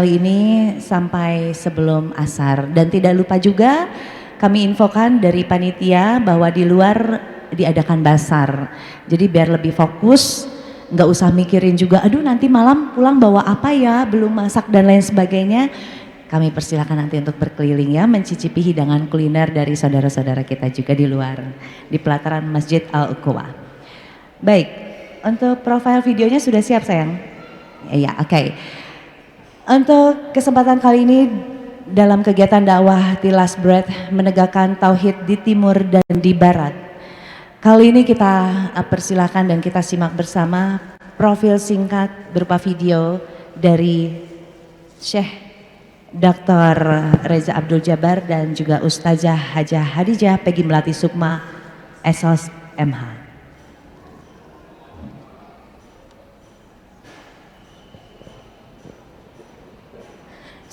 kali ini sampai sebelum asar. Dan tidak lupa juga kami infokan dari panitia bahwa di luar diadakan basar. Jadi biar lebih fokus, nggak usah mikirin juga, aduh nanti malam pulang bawa apa ya, belum masak dan lain sebagainya. Kami persilakan nanti untuk berkeliling ya, mencicipi hidangan kuliner dari saudara-saudara kita juga di luar, di pelataran Masjid Al-Uquwah. Baik, untuk profil videonya sudah siap sayang? Iya, oke. Untuk kesempatan kali ini dalam kegiatan dakwah Tilas Bread menegakkan tauhid di timur dan di barat. Kali ini kita persilakan dan kita simak bersama profil singkat berupa video dari Syekh Dr. Reza Abdul Jabar dan juga Ustazah Hajah Hadijah Peggy Melati Sukma, SOS MH.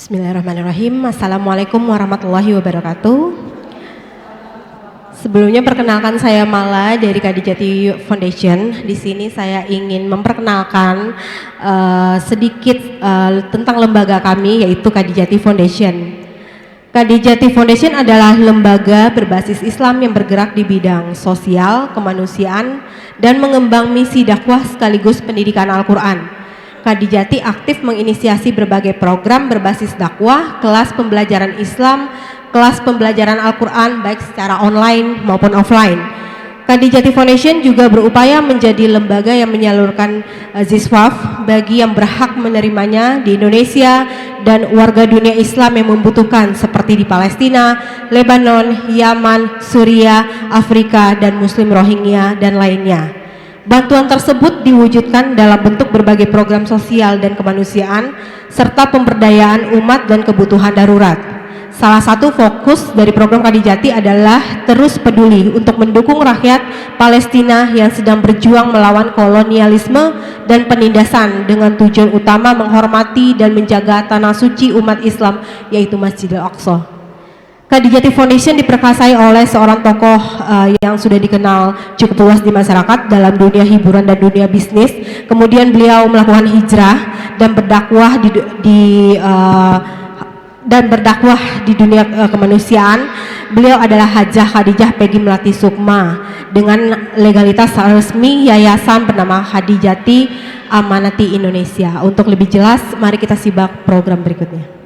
Bismillahirrahmanirrahim. Assalamualaikum warahmatullahi wabarakatuh. Sebelumnya perkenalkan saya Mala dari Kadijati Foundation. Di sini saya ingin memperkenalkan sedikit tentang lembaga kami, yaitu Kadijati Foundation. Kadijati Foundation adalah lembaga berbasis Islam yang bergerak di bidang sosial, kemanusiaan, dan mengembang misi dakwah sekaligus pendidikan Al-Quran. Kadijati aktif menginisiasi berbagai program berbasis dakwah, kelas pembelajaran Islam, kelas pembelajaran Al-Quran baik secara online maupun offline. Kadijati Foundation juga berupaya menjadi lembaga yang menyalurkan ziswaf bagi yang berhak menerimanya di Indonesia dan warga dunia Islam yang membutuhkan seperti di Palestina, Lebanon, Yaman, Suriah, Afrika, dan Muslim Rohingya dan lainnya. Bantuan tersebut diwujudkan dalam bentuk berbagai program sosial dan kemanusiaan serta pemberdayaan umat dan kebutuhan darurat. Salah satu fokus dari program Kadijati adalah terus peduli untuk mendukung rakyat Palestina yang sedang berjuang melawan kolonialisme dan penindasan dengan tujuan utama menghormati dan menjaga tanah suci umat Islam, yaitu Masjidil Aqsa. Kadijati Foundation diperkasai oleh seorang tokoh yang sudah dikenal cukup luas di masyarakat dalam dunia hiburan dan dunia bisnis. Kemudian beliau melakukan hijrah dan berdakwah di dunia kemanusiaan. Beliau adalah Hajah Hadijah Peggy Melati Sukma dengan legalitas resmi yayasan bernama Hadijati Amanati Indonesia. Untuk lebih jelas, mari kita simak program berikutnya.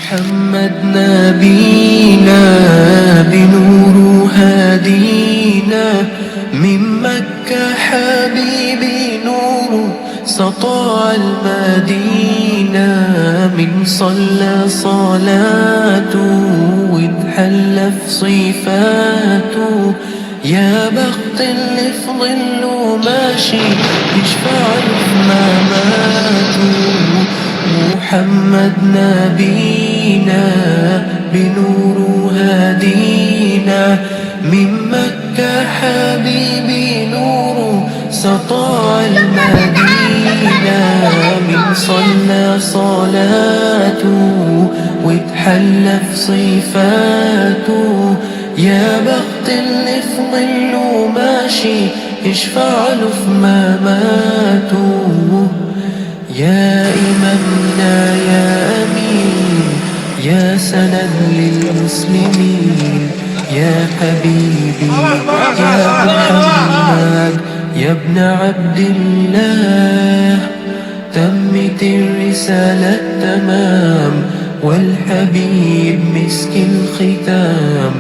محمد نبينا بنور هادينا من مكة حبيبي نور سطع المدينة من صلى صلاته واتحلى في صفاته يا بخت اللي في ظله ماشي يشفع له في مماته محمد نبينا بنور هدينا من مكة حبيبي نور سطع المدينة من صلى صلاته واتحلى في صفاته يا بخت اللي في ظله ماشي يشفع له في مماته يا إمامنا يا أمين يا سند للمسلمين يا حبيبي يا محمد يا ابن عبد الله تمت الرسالة تمام والحبيب مسك الختام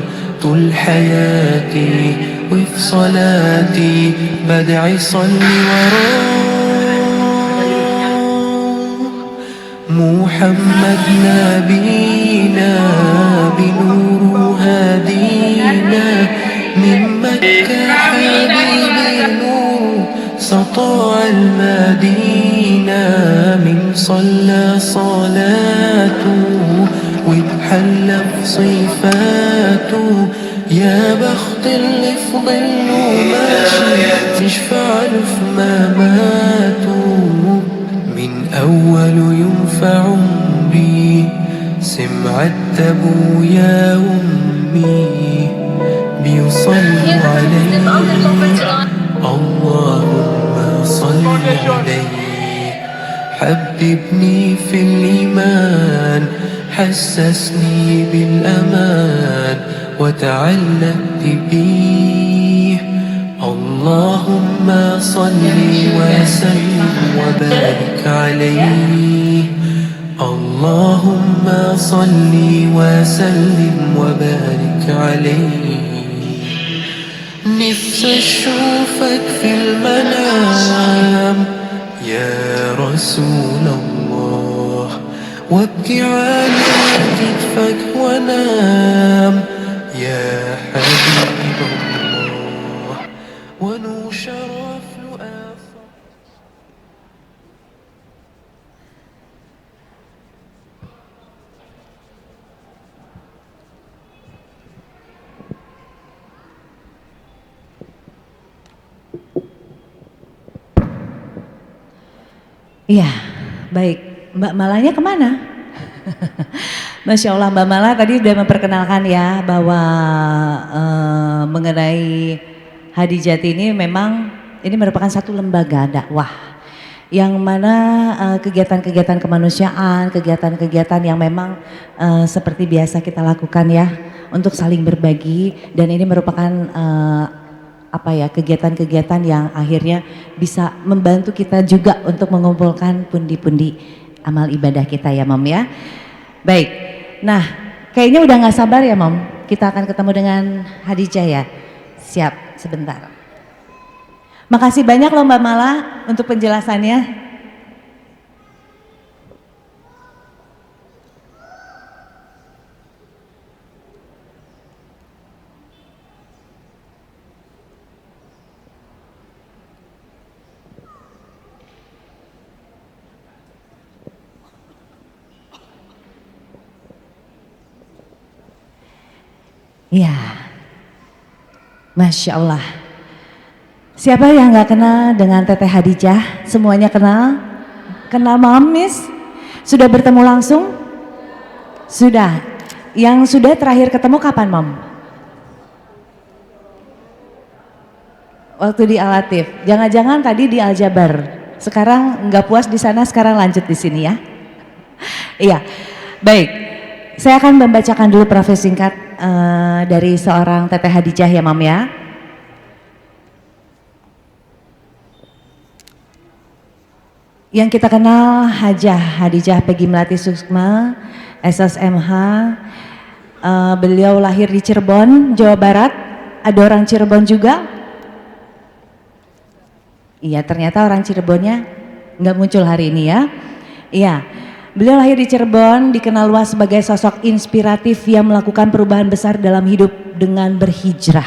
طول حياتي وفي صلاتي بدعي صلي وراه محمد نبينا بنور هدينا من مكة حبيبي نور سطع المدينة من صلى صلاته حلت صفاته يا بخت اللي في ظله ماشي يشفع له في مماته من أول ينفع عمري سمعت أبويا وأمي بيصلوا عليه اللهم صل عليه حببني في الإيمان حسسني بالأمان وتعلقت بيه اللهم صل وسلم وبارك عليه اللهم صل وسلم وبارك عليه نفسي أشوفك في المنام يا رسول الله وابكي على كتفك وانام يا حبيب الله ونور شرف لؤافك. Iya, baik. Mbak Malanya kemana? Masya Allah, Mbak Mala tadi sudah memperkenalkan ya bahwa mengenai Hadi Jati ini memang ini merupakan satu lembaga dakwah yang mana kegiatan-kegiatan kemanusiaan, kegiatan-kegiatan yang memang seperti biasa kita lakukan ya untuk saling berbagi, dan ini merupakan kegiatan-kegiatan yang akhirnya bisa membantu kita juga untuk mengumpulkan pundi-pundi amal ibadah kita ya Mom ya. Baik, nah kayaknya udah gak sabar ya Mom, kita akan ketemu dengan Hadijah ya. Siap, sebentar. Makasih banyak loh Mbak Mala untuk penjelasannya. Ya, Masya Allah. Siapa yang gak kenal dengan Teteh Hadijah? Semuanya kenal? Kenal Mom, Miss? Sudah bertemu langsung? Sudah. Yang sudah terakhir ketemu kapan Mom? Waktu di Al-Latif. Jangan-jangan tadi di Al-Jabar. Sekarang nggak puas di sana, sekarang lanjut di sini ya. Iya, baik. Saya akan membacakan dulu profil singkat dari seorang Teteh Hadijah ya Mam ya. Yang kita kenal Hajah Hadijah Peggy Melati Sukma, SSMH. Beliau lahir di Cirebon, Jawa Barat. Ada orang Cirebon juga? Iya, ternyata orang Cirebonnya nggak muncul hari ini ya. Iya. Beliau lahir di Cirebon, dikenal luas sebagai sosok inspiratif yang melakukan perubahan besar dalam hidup dengan berhijrah.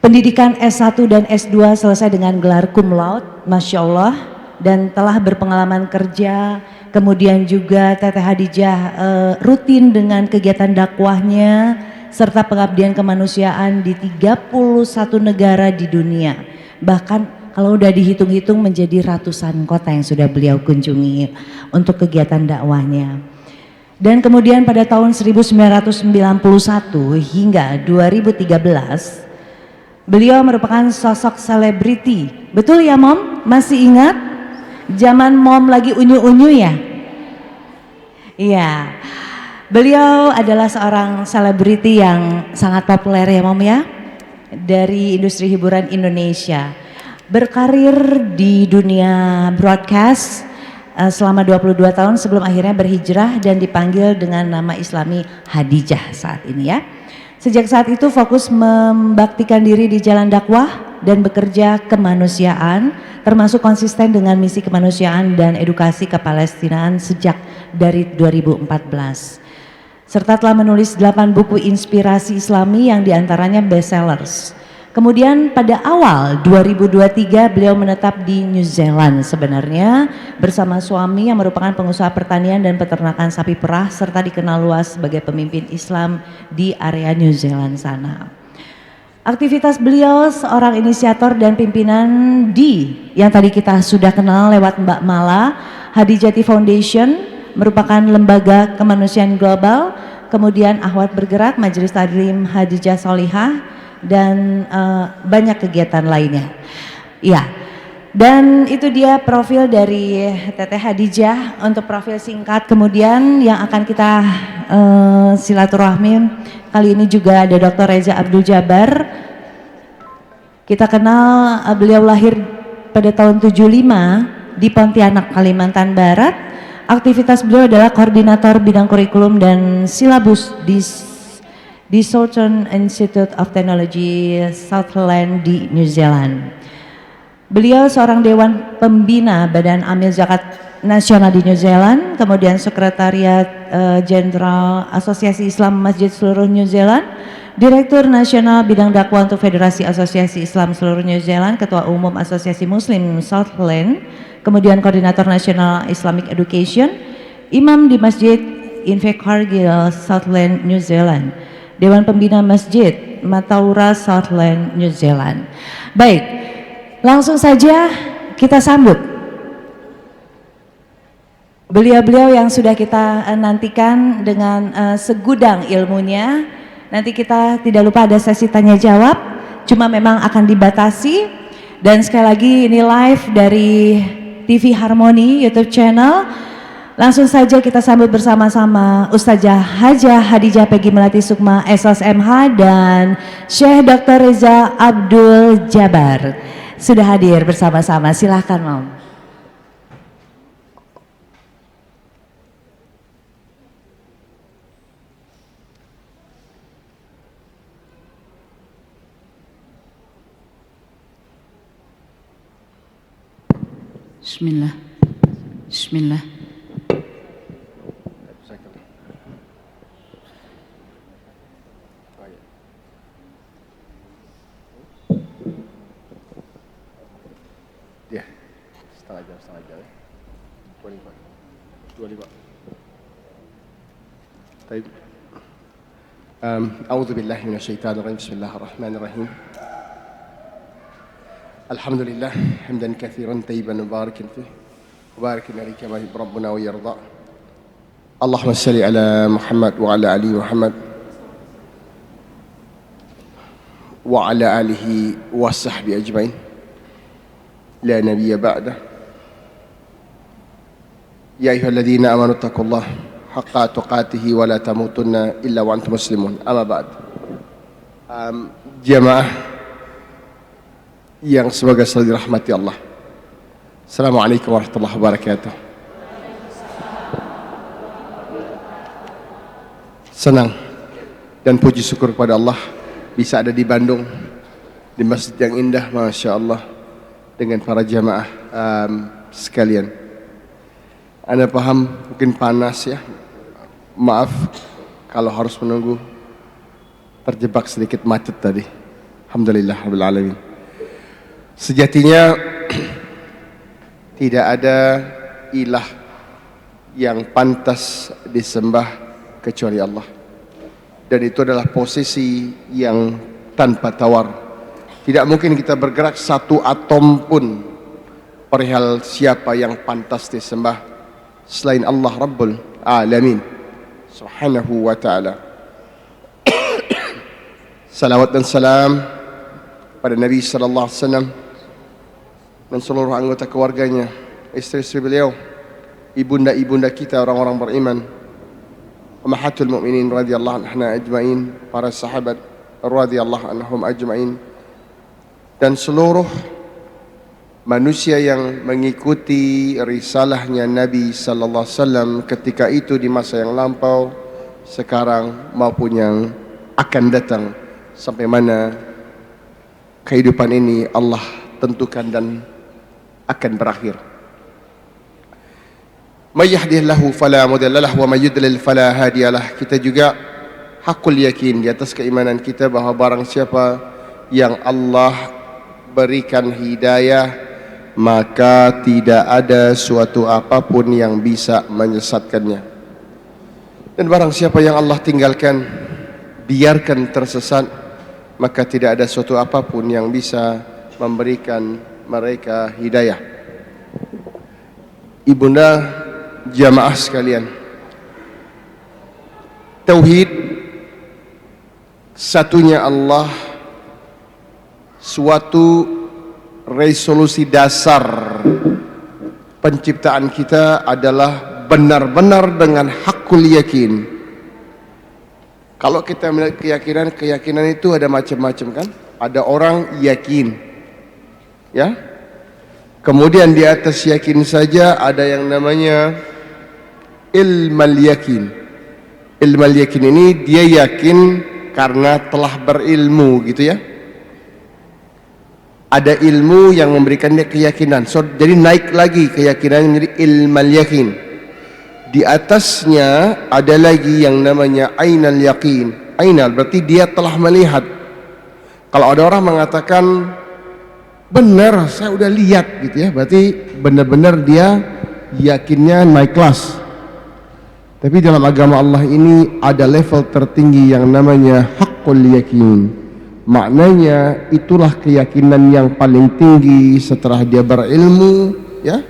Pendidikan S1 dan S2 selesai dengan gelar cum laude, Masya Allah, dan telah berpengalaman kerja. Kemudian juga Teteh Hadijah rutin dengan kegiatan dakwahnya serta pengabdian kemanusiaan di 31 negara di dunia. Bahkan kalau udah dihitung-hitung menjadi ratusan kota yang sudah beliau kunjungi untuk kegiatan dakwahnya. Dan kemudian pada tahun 1991 hingga 2013 beliau merupakan sosok selebriti. Betul ya Mom? Masih ingat? Zaman Mom lagi unyu-unyu ya? Iya. Beliau adalah seorang selebriti yang sangat populer ya Mom ya, dari industri hiburan Indonesia. Berkarir di dunia broadcast selama 22 tahun sebelum akhirnya berhijrah dan dipanggil dengan nama Islami Hadijah saat ini ya. Sejak saat itu fokus membaktikan diri di jalan dakwah dan bekerja kemanusiaan, termasuk konsisten dengan misi kemanusiaan dan edukasi kepalestinaan sejak dari 2014. Serta telah menulis 8 buku inspirasi Islami yang diantaranya bestsellers. Kemudian pada awal 2023 beliau menetap di New Zealand sebenarnya bersama suami yang merupakan pengusaha pertanian dan peternakan sapi perah serta dikenal luas sebagai pemimpin Islam di area New Zealand sana. Aktivitas beliau seorang inisiator dan pimpinan di yang tadi kita sudah kenal lewat Mbak Mala, Hadijati Foundation merupakan lembaga kemanusiaan global, kemudian Ahwat Bergerak, Majelis Taklim Hadijah Solihah, dan banyak kegiatan lainnya. Ya, dan itu dia profil dari Teteh Hadijah untuk profil singkat. Kemudian yang akan kita silaturahmi kali ini juga ada Dr. Reza Abdul Jabar. Kita kenal beliau lahir pada tahun 75 di Pontianak, Kalimantan Barat. Aktivitas beliau adalah koordinator bidang kurikulum dan silabus di Southern Institute of Technology Southland di New Zealand. Beliau seorang dewan pembina Badan Amil Zakat Nasional di New Zealand, kemudian Sekretariat Jenderal Asosiasi Islam Masjid seluruh New Zealand, Direktur Nasional Bidang Dakwah untuk Federasi Asosiasi Islam seluruh New Zealand, Ketua Umum Asosiasi Muslim Southland, kemudian Koordinator Nasional Islamic Education, Imam di Masjid Infe Cargill Southland New Zealand, Dewan Pembina Masjid Mataura Southland New Zealand. Baik, langsung saja kita sambut beliau-beliau yang sudah kita nantikan dengan segudang ilmunya. Nanti kita tidak lupa ada sesi tanya jawab, cuma memang akan dibatasi. Dan sekali lagi ini live dari TV Harmony YouTube channel. Langsung saja kita sambut bersama-sama Ustazah Hajah Hadijah Peggy Melati Sukma SSMH dan Syekh Dr. Reza Abdul Jabar sudah hadir bersama-sama. Silahkan Mam. Bismillah. Bismillah. Ya, setengah jam. 25. Baik. A'udzu billahi minasyaitonir rajim. Bismillahirrahmanirrahim. Alhamdulillah, hamdan katsiran tayyiban mubarakan fihi. Mubarak alaihi kama yuhibbu rabbuna wa yarda. Allahumma shalli ala Muhammad wa ala ali Muhammad wa ala alihi wa sahbihi ajmain. La nabiyya ba'dah. Ya ayyuhalladzina amanu taqullaha haqqa tuqatih wa la tamutunna illa wa antum muslimun. Amma ba'd. Jamaah yang semoga selalu dirahmati Allah. Assalamualaikum warahmatullahi wabarakatuh. Senang dan puji syukur kepada Allah bisa ada di Bandung, di masjid yang indah, Masya Allah, dengan para jamaah sekalian. Anda paham mungkin panas ya, maaf kalau harus menunggu, terjebak sedikit macet tadi. Alhamdulillah rabbil alamin. Sejatinya tidak ada ilah yang pantas disembah kecuali Allah. Dan itu adalah posisi yang tanpa tawar. Tidak mungkin kita bergerak satu atom pun perihal siapa yang pantas disembah selain Allah Rabbul Alamin Subhanahu wa ta'ala. Salawat dan salam pada Nabi sallallahu alaihi wasallam dan seluruh anggota keluarganya, istri-istri beliau, ibunda-ibunda kita orang-orang beriman, ummahatul mukminin radhiyallahu anha ajmain, para sahabat radhiyallahu anhum ajmain, dan seluruh manusia yang mengikuti risalahnya Nabi sallallahu alaihi wasallam ketika itu di masa yang lampau, sekarang maupun yang akan datang, sampai mana kehidupan ini Allah tentukan dan akan berakhir. May yahdihillahu fala mudilla lahu wa may yudlil fala hadiyalah. Kita juga hakul yakin di atas keimanan kita bahwa barang siapa yang Allah berikan hidayah, maka tidak ada suatu apapun yang bisa menyesatkannya. Dan barang siapa yang Allah tinggalkan, biarkan tersesat, maka tidak ada suatu apapun yang bisa memberikan mereka hidayah. Ibunda jamaah sekalian, tauhid satunya Allah suatu resolusi dasar penciptaan kita adalah benar-benar dengan hakul yakin. Kalau kita melihat keyakinan itu ada macam-macam kan? Ada orang yakin, ya. Kemudian di atas yakin saja ada yang namanya ilmal yakin. Ilmal yakin ini dia yakin karena telah berilmu, gitu ya. Ada ilmu yang memberikan dia keyakinan. So, jadi naik lagi keyakinan menjadi ilmal yakin. Di atasnya ada lagi yang namanya ainal yakin. Ainal berarti dia telah melihat. Kalau ada orang mengatakan benar, saya udah lihat, gitu ya, berarti benar-benar dia yakinnya naik kelas. Tapi dalam agama Allah ini ada level tertinggi yang namanya hakul yakin. Maknanya itulah keyakinan yang paling tinggi setelah dia berilmu, ya,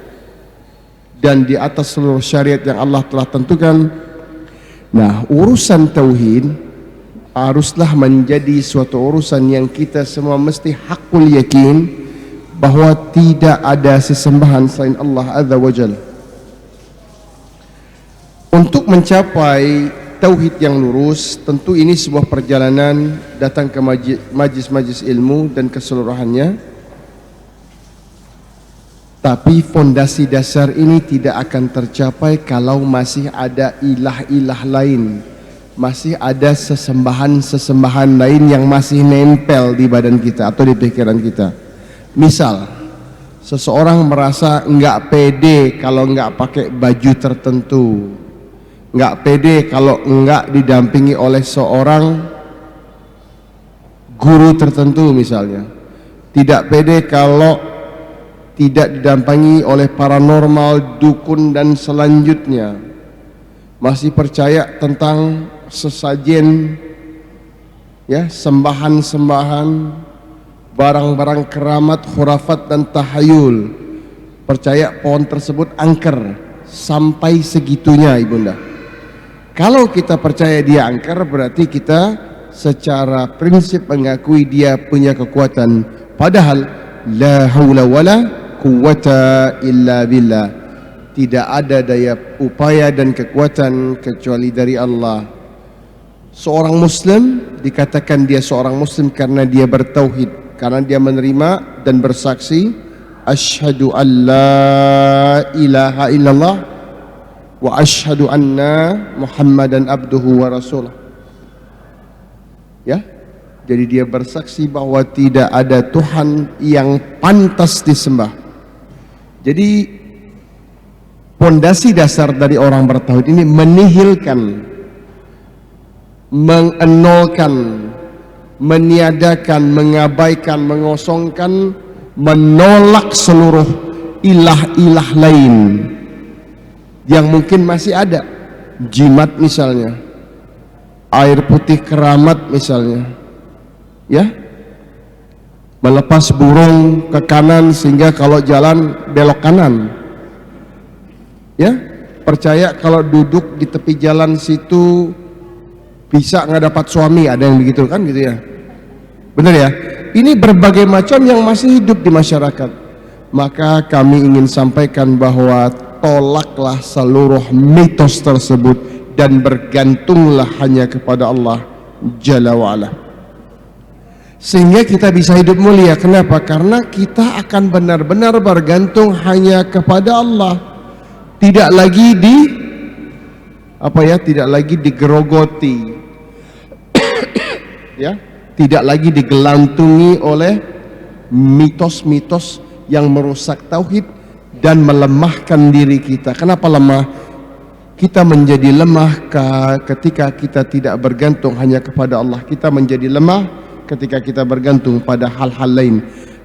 dan di atas seluruh syariat yang Allah telah tentukan. Nah, urusan tauhid haruslah menjadi suatu urusan yang kita semua mesti hakul yakin bahwa tidak ada sesembahan selain Allah Azza wa Jalla. Untuk mencapai tauhid yang lurus, tentu ini sebuah perjalanan datang ke majlis-majlis ilmu dan keseluruhannya. Tapi fondasi dasar ini tidak akan tercapai kalau masih ada ilah-ilah lain, masih ada sesembahan-sesembahan lain yang masih nempel di badan kita atau di pikiran kita. Misal, seseorang merasa enggak pede kalau enggak pakai baju tertentu, enggak pede kalau enggak didampingi oleh seorang guru tertentu misalnya, tidak pede kalau tidak didampingi oleh paranormal, dukun dan selanjutnya, masih percaya tentang sesajen, ya, sembahan-sembahan, barang-barang keramat, khurafat dan tahayul, percaya pohon tersebut angker. Sampai segitunya, ibunda. Kalau kita percaya dia angker, berarti kita secara prinsip mengakui dia punya kekuatan, padahal la haula wala quwwata illa billah, tidak ada daya upaya dan kekuatan kecuali dari Allah. Seorang muslim dikatakan dia seorang muslim karena dia bertauhid, karena dia menerima dan bersaksi asyhadu an la ilaha illallah wa asyhadu anna muhammadan abduhu wa rasuluh. Ya, jadi dia bersaksi bahwa tidak ada Tuhan yang pantas disembah. Jadi pondasi dasar dari orang bertauhid ini menihilkan, mengenolkan, meniadakan, mengabaikan, mengosongkan, menolak seluruh ilah-ilah lain yang mungkin masih ada. Jimat misalnya, air putih keramat misalnya, ya, melepas burung ke kanan sehingga kalau jalan belok kanan, ya, percaya kalau duduk di tepi jalan situ bisa nggak dapat suami, ada yang begitu kan, gitu ya, benar ya. Ini berbagai macam yang masih hidup di masyarakat. Maka kami ingin sampaikan bahwa tolaklah seluruh mitos tersebut dan bergantunglah hanya kepada Allah Jalla wa'ala, sehingga kita bisa hidup mulia. Kenapa? Karena kita akan benar-benar bergantung hanya kepada Allah, tidak lagi tidak lagi digerogoti ya, tidak lagi digelantungi oleh mitos-mitos yang merusak tauhid dan melemahkan diri kita. Kenapa lemah? Kita menjadi lemah ketika kita tidak bergantung hanya kepada Allah. Kita menjadi lemah ketika kita bergantung pada hal-hal lain.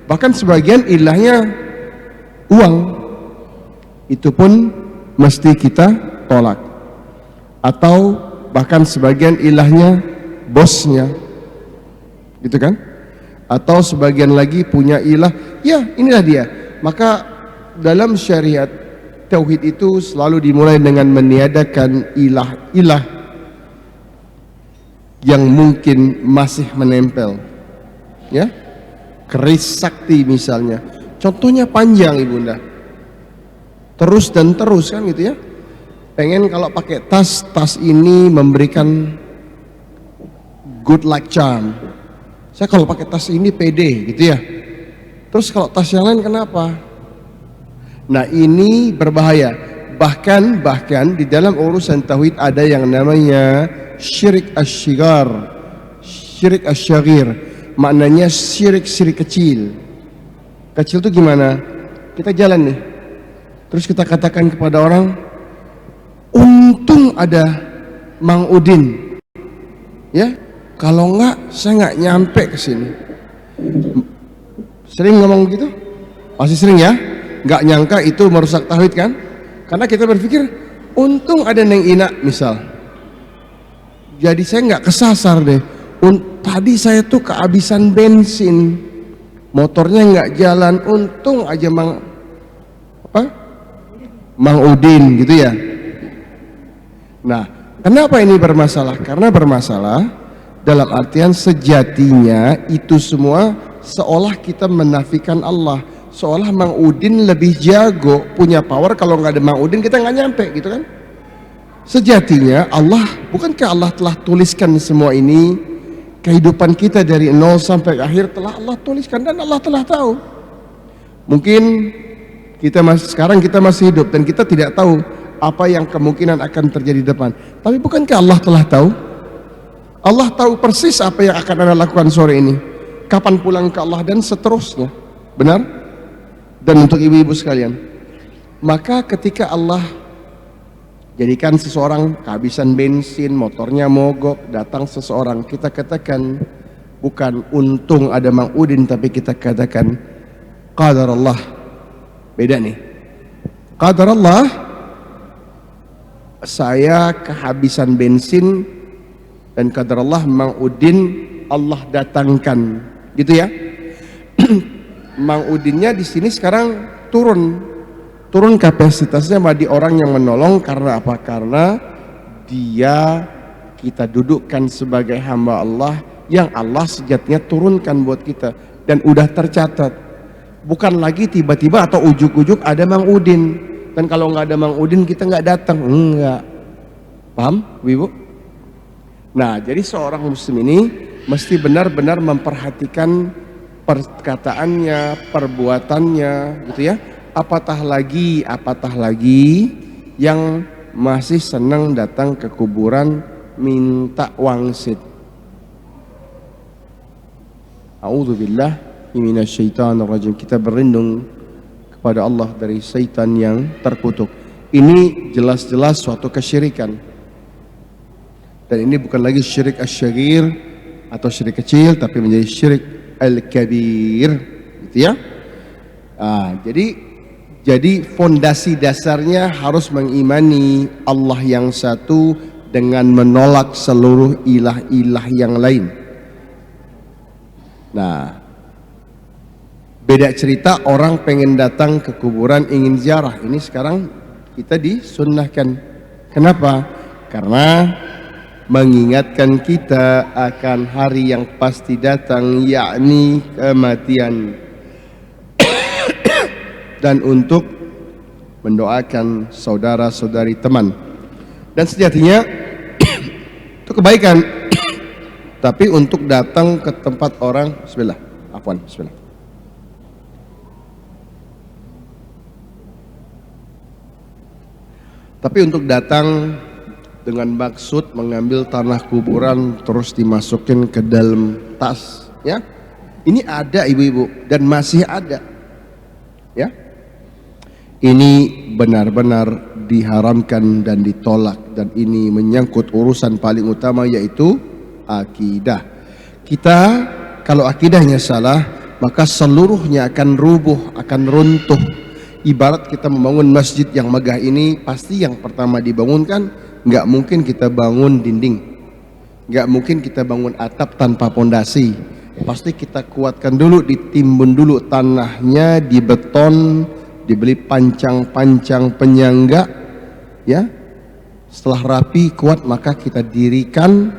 Bahkan sebagian ilahnya uang, itu pun mesti kita tolak. Atau bahkan sebagian ilahnya bosnya, gitu kan? Atau sebagian lagi punya ilah, ya inilah dia. Maka dalam syariat tauhid itu selalu dimulai dengan meniadakan ilah-ilah yang mungkin masih menempel, ya. Keris sakti misalnya, contohnya panjang ibunda, terus dan terus kan gitu ya. Pengen kalau pakai tas ini memberikan good luck charm. Saya kalau pakai tas ini pede gitu ya. Terus kalau tas yang lain kenapa? Nah ini berbahaya. Bahkan di dalam urusan tauhid ada yang namanya syirik asy-syighar. Syirik asy-syaghir. Maknanya syirik kecil. Kecil itu gimana? Kita jalan nih, terus kita katakan kepada orang, untung ada Mang Udin, ya. Kalau enggak, saya enggak nyampe ke sini. Sering ngomong gitu? Pasti sering ya. Enggak nyangka itu merusak tauhid kan? Karena kita berpikir, untung ada Neng Ina misal. Jadi saya enggak kesasar deh. Tadi saya tuh kehabisan bensin, motornya nggak jalan, untung aja Mang Udin gitu ya. Nah, kenapa ini bermasalah? Karena bermasalah dalam artian sejatinya itu semua seolah kita menafikan Allah, seolah Mang Udin lebih jago, punya power. Kalau nggak ada Mang Udin kita nggak nyampe gitu kan. Sejatinya Allah, bukankah Allah telah tuliskan semua ini? Kehidupan kita dari nol sampai akhir telah Allah tuliskan dan Allah telah tahu. Mungkin sekarang kita masih hidup dan kita tidak tahu apa yang kemungkinan akan terjadi di depan. Tapi bukankah Allah telah tahu? Allah tahu persis apa yang akan Anda lakukan sore ini, kapan pulang ke Allah dan seterusnya. Benar? Dan untuk ibu-ibu sekalian, maka ketika Allah jadikan seseorang kehabisan bensin, motornya mogok, datang seseorang, kita katakan bukan untung ada Mang Udin, tapi kita katakan qadar Allah. Beda nih. Qadar Allah, saya kehabisan bensin, dan qadar Allah Mang Udin Allah datangkan, gitu ya. Mang Udinnya di sini sekarang turun kapasitasnya bagi orang yang menolong. Karena apa? Karena dia kita dudukkan sebagai hamba Allah yang Allah sejatinya turunkan buat kita dan udah tercatat. Bukan lagi tiba-tiba atau ujuk-ujuk ada Mang Udin, dan kalau nggak ada Mang Udin kita nggak datang. Enggak, paham ibu? Nah, jadi seorang muslim ini mesti benar-benar memperhatikan perkataannya, perbuatannya, gitu ya. Apatah lagi yang masih senang datang ke kuburan minta wangsit. A'udzubillah minasyaitonirrajim. Kita berlindung kepada Allah dari syaitan yang terkutuk. Ini jelas-jelas suatu kesyirikan. Dan ini bukan lagi syirik asy-syaghir atau syirik kecil, tapi menjadi syirik al-kabir, gitu ya. Jadi fondasi dasarnya harus mengimani Allah yang satu dengan menolak seluruh ilah-ilah yang lain. Nah, beda cerita orang pengen datang ke kuburan ingin ziarah. Ini sekarang kita disunnahkan. Kenapa? Karena mengingatkan kita akan hari yang pasti datang, yakni kematian. Dan untuk mendoakan saudara-saudari teman. Dan sejatinya itu kebaikan. Tapi untuk datang ke tempat orang, bismillah. Tapi untuk datang dengan maksud mengambil tanah kuburan terus dimasukin ke dalam tas, ya. Ini ada ibu-ibu dan masih ada. Ya. Ini benar-benar diharamkan dan ditolak, dan ini menyangkut urusan paling utama yaitu akidah. Kita kalau akidahnya salah, maka seluruhnya akan rubuh, akan runtuh. Ibarat kita membangun masjid yang megah ini, pasti yang pertama dibangunkan, nggak mungkin kita bangun dinding, nggak mungkin kita bangun atap tanpa pondasi. Pasti kita kuatkan dulu, ditimbun dulu tanahnya, dibeton, dibeli pancang-pancang penyangga, ya. Setelah rapi, kuat, maka kita dirikan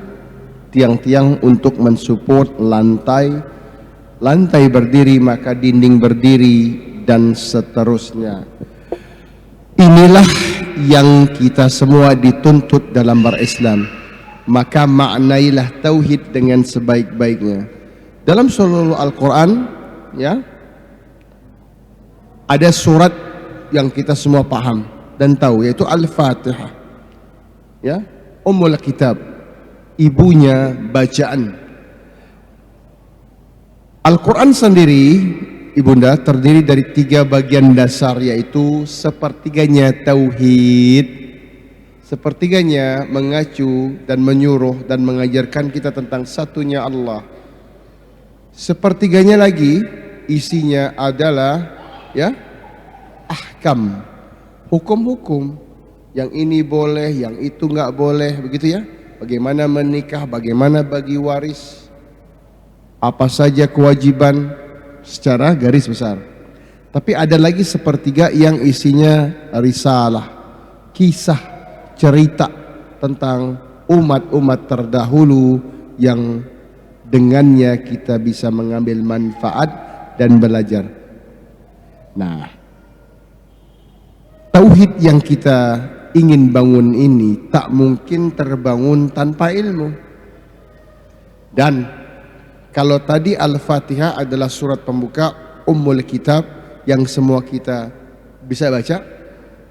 tiang-tiang untuk mensupport lantai. Lantai berdiri, maka dinding berdiri, dan seterusnya. Inilah yang kita semua dituntut dalam berislam. Maka maknailah tauhid dengan sebaik-baiknya. Dalam seluruh Al-Quran, ya, ada surat yang kita semua paham dan tahu, yaitu Al-Fatihah, ya, Ummul Kitab, ibunya bacaan. Al-Quran sendiri, ibunda, terdiri dari 3 bagian dasar, yaitu sepertiganya tauhid, sepertiganya mengacu dan menyuruh dan mengajarkan kita tentang satunya Allah. Sepertiganya lagi isinya adalah, ya, ahkam, hukum-hukum, yang ini boleh, yang itu nggak boleh, begitu ya. Bagaimana menikah, bagaimana bagi waris, apa saja kewajiban secara garis besar. Tapi ada lagi sepertiga yang isinya risalah, kisah, cerita tentang umat-umat terdahulu yang dengannya kita bisa mengambil manfaat dan belajar. Nah, tauhid yang kita ingin bangun ini tak mungkin terbangun tanpa ilmu. Dan kalau tadi Al-Fatihah adalah surat pembuka, Ummul Kitab, yang semua kita bisa baca,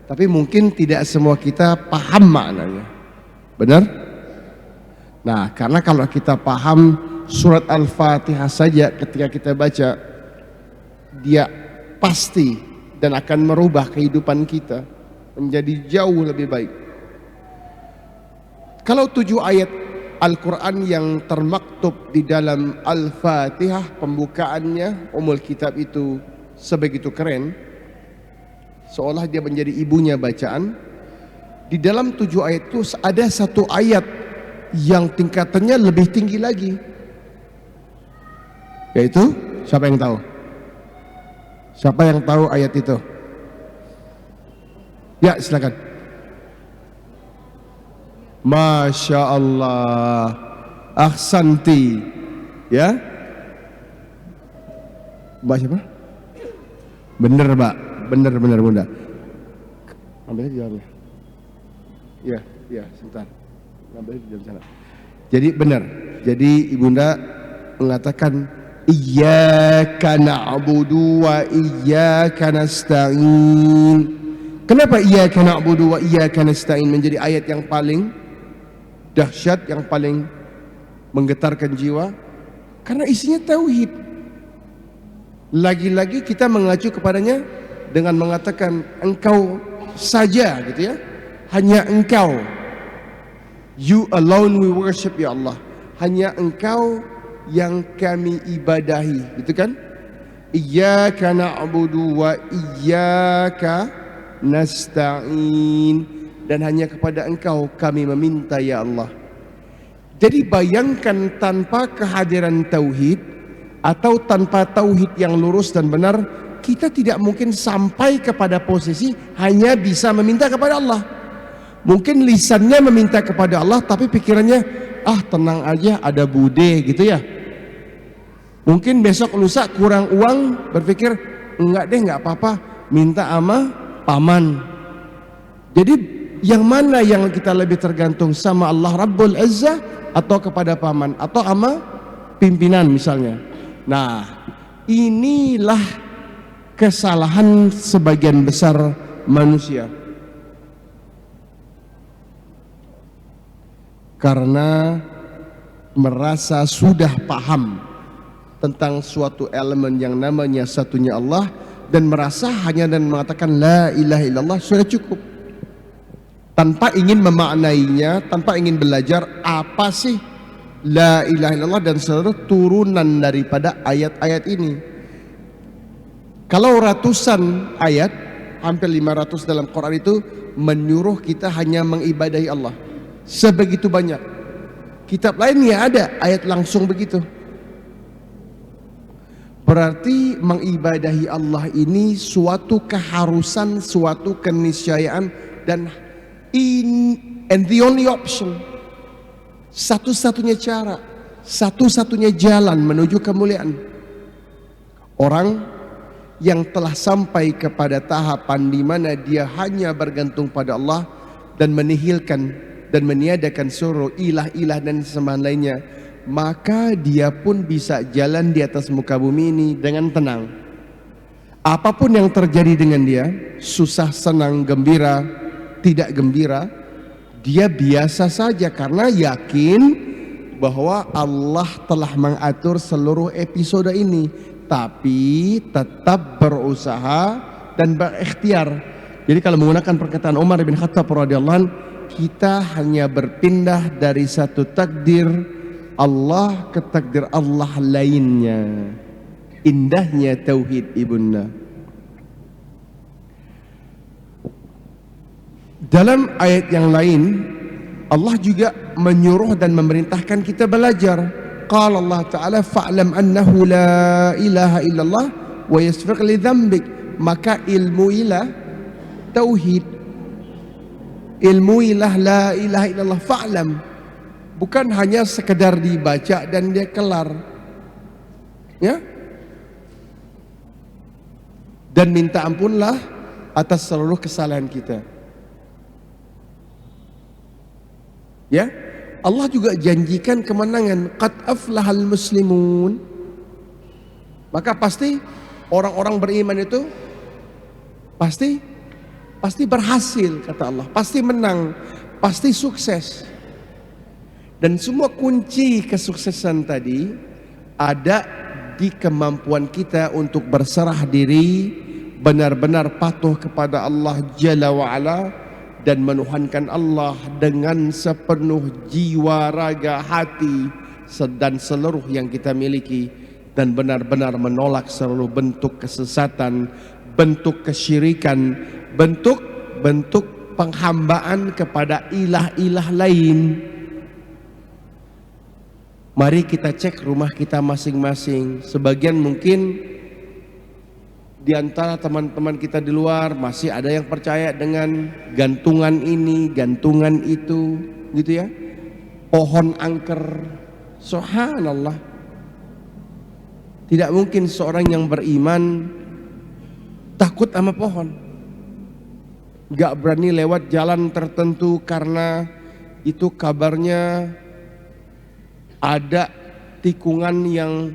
tapi mungkin tidak semua kita paham maknanya. Benar? Nah, karena kalau kita paham surat Al-Fatihah saja, ketika kita baca, dia pasti dan akan merubah kehidupan kita menjadi jauh lebih baik. Kalau 7 ayat Al-Quran yang termaktub di dalam Al-Fatihah, pembukaannya, Ummul Kitab itu sebegitu keren, seolah dia menjadi ibunya bacaan. Di dalam 7 ayat itu ada 1 ayat yang tingkatannya lebih tinggi lagi, yaitu, siapa yang tahu? Siapa yang tahu ayat itu? Ya, silakan. Masya Allah, ahsanti, ya. Mbak siapa? Bener Mbak, bener bunda. Ambilnya di dalamnya. Ya, sebentar. Ambilnya di dalam sana. Jadi benar. Jadi ibunda mengatakan iyyaka na'budu wa iyyaka nasta'in. Kenapa iyyaka na'budu wa iyyaka nasta'in menjadi ayat yang paling dahsyat, yang paling menggetarkan jiwa? Karena isinya tauhid. Lagi-lagi kita mengacu kepadanya dengan mengatakan engkau saja, gitu ya. Hanya engkau, you alone we worship, ya Allah. Hanya engkau yang kami ibadahi, gitu kan? Iyyaka na'budu wa iyyaka nasta'in, dan hanya kepada engkau kami meminta, ya Allah. Jadi bayangkan, tanpa kehadiran tauhid atau tanpa tauhid yang lurus dan benar, kita tidak mungkin sampai kepada posisi hanya bisa meminta kepada Allah. Mungkin lisannya meminta kepada Allah, tapi pikirannya, tenang aja, ada bude, gitu ya. Mungkin besok lusa kurang uang, berpikir enggak deh, enggak apa-apa, minta ama paman. Jadi yang mana yang kita lebih tergantung, sama Allah Rabbul Izzah atau kepada paman atau ama pimpinan misalnya? Nah, inilah kesalahan sebagian besar manusia. Karena merasa sudah paham tentang suatu elemen yang namanya satunya Allah, dan merasa hanya dan mengatakan la ilaha illallah sudah cukup, tanpa ingin memaknainya, tanpa ingin belajar apa sih La ilaha illallah dan seluruh turunan daripada ayat-ayat ini. Kalau ratusan ayat, hampir 500 dalam Quran itu menyuruh kita hanya mengibadahi Allah. Sebegitu banyak. Kitab lain ya ada ayat langsung begitu. Berarti mengibadahi Allah ini suatu keharusan, suatu keniscayaan, dan and the only option, satu-satunya cara, satu-satunya jalan menuju kemuliaan. Orang yang telah sampai kepada tahapan di mana dia hanya bergantung pada Allah dan menihilkan dan meniadakan seluruh ilah-ilah dan sembahan lainnya, maka dia pun bisa jalan di atas muka bumi ini dengan tenang. Apapun yang terjadi dengan dia, susah, senang, gembira, tidak gembira, dia biasa saja karena yakin bahwa Allah telah mengatur seluruh episode ini, tapi tetap berusaha dan berikhtiar. Jadi kalau menggunakan perkataan Umar bin Khattab radhiyallahu anhu, kita hanya berpindah dari satu takdir Allah ke takdir Allah lainnya. Indahnya tauhid ibunda. Dalam ayat yang lain Allah juga menyuruh dan memerintahkan kita belajar. Qala Allah Ta'ala fa'lam annahu la ilaha illallah wa yaghfir li dhanbik. Maka ilmuilah tauhid, ilmuilah la ilaha illallah, fa'lam. Bukan hanya sekedar dibaca dan dia kelar, ya. Dan minta ampunlah atas seluruh kesalahan kita, ya. Allah juga janjikan kemenangan. Qad aflahal muslimun. Maka pasti orang-orang beriman itu pasti berhasil, kata Allah. Pasti menang, pasti sukses. Dan semua kunci kesuksesan tadi ada di kemampuan kita untuk berserah diri, benar-benar patuh kepada Allah Jalla wa'ala, dan menuhankan Allah dengan sepenuh jiwa, raga, hati, dan seluruh yang kita miliki, dan benar-benar menolak seluruh bentuk kesesatan, bentuk kesyirikan, bentuk penghambaan kepada ilah-ilah lain. Mari kita cek rumah kita masing-masing. Sebagian mungkin di antara teman-teman kita di luar masih ada yang percaya dengan gantungan ini, gantungan itu, gitu ya. Pohon angker. Subhanallah. Tidak mungkin seorang yang beriman takut sama pohon. Gak berani lewat jalan tertentu karena itu kabarnya ada tikungan yang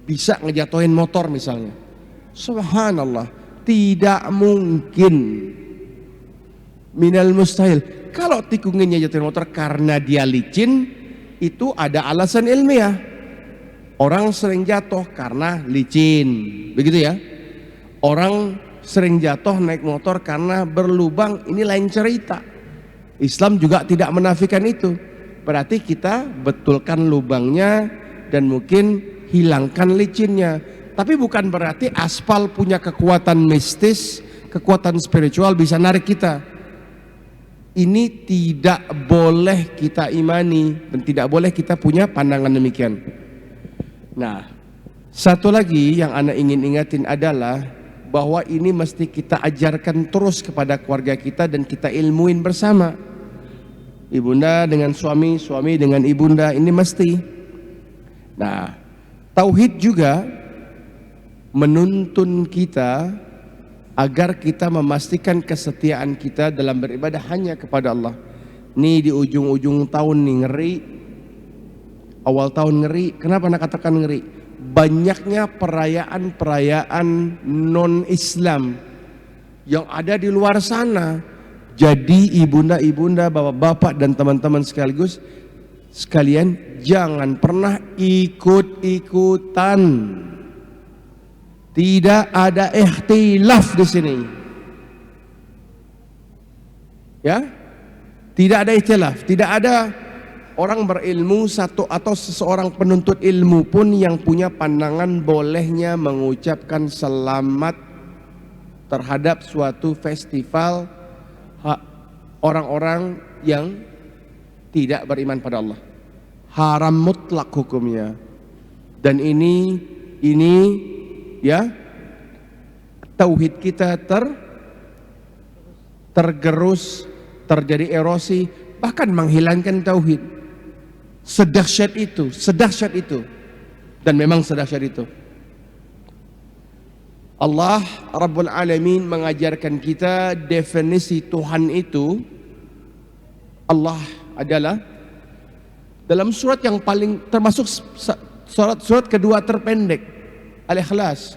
bisa ngejatuhin motor misalnya. Subhanallah, tidak mungkin. Minal mustahil. Kalau tikungannya jatuhin motor karena dia licin, itu ada alasan ilmiah. Orang sering jatuh karena licin, begitu ya. Orang sering jatuh naik motor karena berlubang, ini lain cerita. Islam juga tidak menafikan itu. Berarti kita betulkan lubangnya dan mungkin hilangkan licinnya. Tapi bukan berarti aspal punya kekuatan mistis, kekuatan spiritual bisa narik kita. Ini tidak boleh kita imani dan tidak boleh kita punya pandangan demikian. Nah, satu lagi yang ana ingin ingatin adalah bahwa ini mesti kita ajarkan terus kepada keluarga kita dan kita ilmuin bersama. Ibunda dengan suami, suami dengan ibunda, ini mesti. Nah, tauhid juga menuntun kita agar kita memastikan kesetiaan kita dalam beribadah hanya kepada Allah. Ini di ujung-ujung tahun nih ngeri, awal tahun ngeri. Kenapa nak katakan ngeri? Banyaknya perayaan-perayaan non-Islam yang ada di luar sana. Jadi ibunda-ibunda, bapak-bapak dan teman-teman sekalian, jangan pernah ikut-ikutan. Tidak ada ikhtilaf di sini. Ya? Tidak ada ikhtilaf, tidak ada orang berilmu atau seseorang penuntut ilmu pun yang punya pandangan bolehnya mengucapkan selamat terhadap suatu festival orang-orang yang tidak beriman pada Allah. Haram mutlak hukumnya. Dan ini ya, tauhid kita tergerus, terjadi erosi, bahkan menghilangkan tauhid. Sedahsyat itu. Dan memang sedahsyat itu. Allah Rabbul Alamin mengajarkan kita definisi Tuhan itu. Allah adalah dalam surat yang paling termasuk surat kedua terpendek, Al-Ikhlas.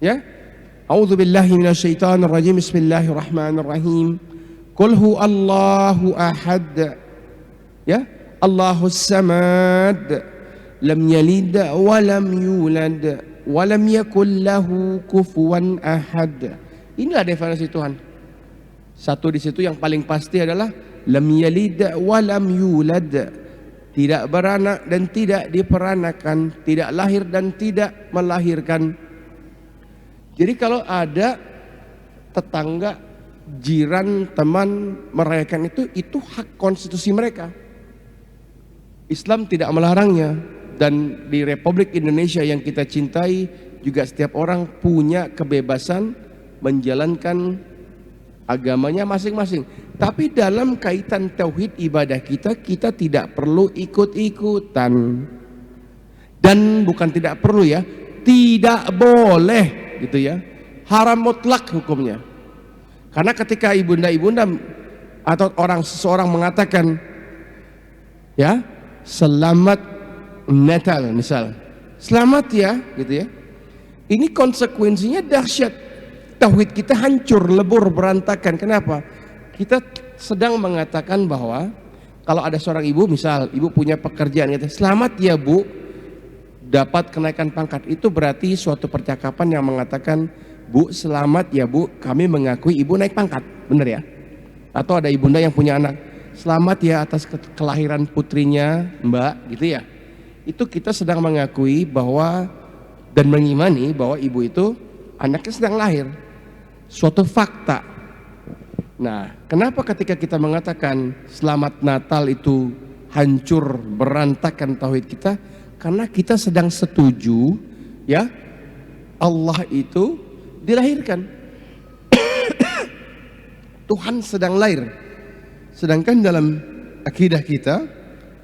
Ya. A'udzu billahi minasyaitonir rajim. Bismillahirrahmanirrahim. Qul huwallahu ahad. Ya. Allahus samad. Lam yalid wa lam yulad wa lam yakul lahu kufuwan ahad. Inilah definisi Tuhan. Satu di situ yang paling pasti adalah lam yalid wa lam yulad. Tidak beranak dan tidak diperanakan, tidak lahir dan tidak melahirkan. Jadi kalau ada tetangga, jiran, teman merayakan itu hak konstitusi mereka. Islam tidak melarangnya, dan di Republik Indonesia yang kita cintai juga setiap orang punya kebebasan menjalankan agamanya masing-masing. Tapi dalam kaitan tauhid ibadah kita tidak perlu ikut-ikutan. Dan bukan tidak perlu ya, tidak boleh gitu ya. Haram mutlak hukumnya. Karena ketika ibunda-ibunda atau seseorang mengatakan ya, selamat Natal misal, selamat ya gitu ya. Ini konsekuensinya dahsyat. Tauhid kita hancur, lebur, berantakan. Kenapa? Kita sedang mengatakan bahwa kalau ada seorang ibu, misal ibu punya pekerjaan, gitu, selamat ya bu, dapat kenaikan pangkat. Itu berarti suatu percakapan yang mengatakan, bu selamat ya bu, kami mengakui ibu naik pangkat, benar ya? Atau ada ibunda yang punya anak, selamat ya atas kelahiran putrinya mbak, gitu ya? Itu kita sedang mengakui bahwa dan mengimani bahwa ibu itu anaknya sedang lahir. Suatu fakta. Nah, kenapa ketika kita mengatakan selamat Natal itu hancur, berantakan tauhid kita? Karena kita sedang setuju ya, Allah itu dilahirkan. Tuhan sedang lahir. Sedangkan dalam akidah kita,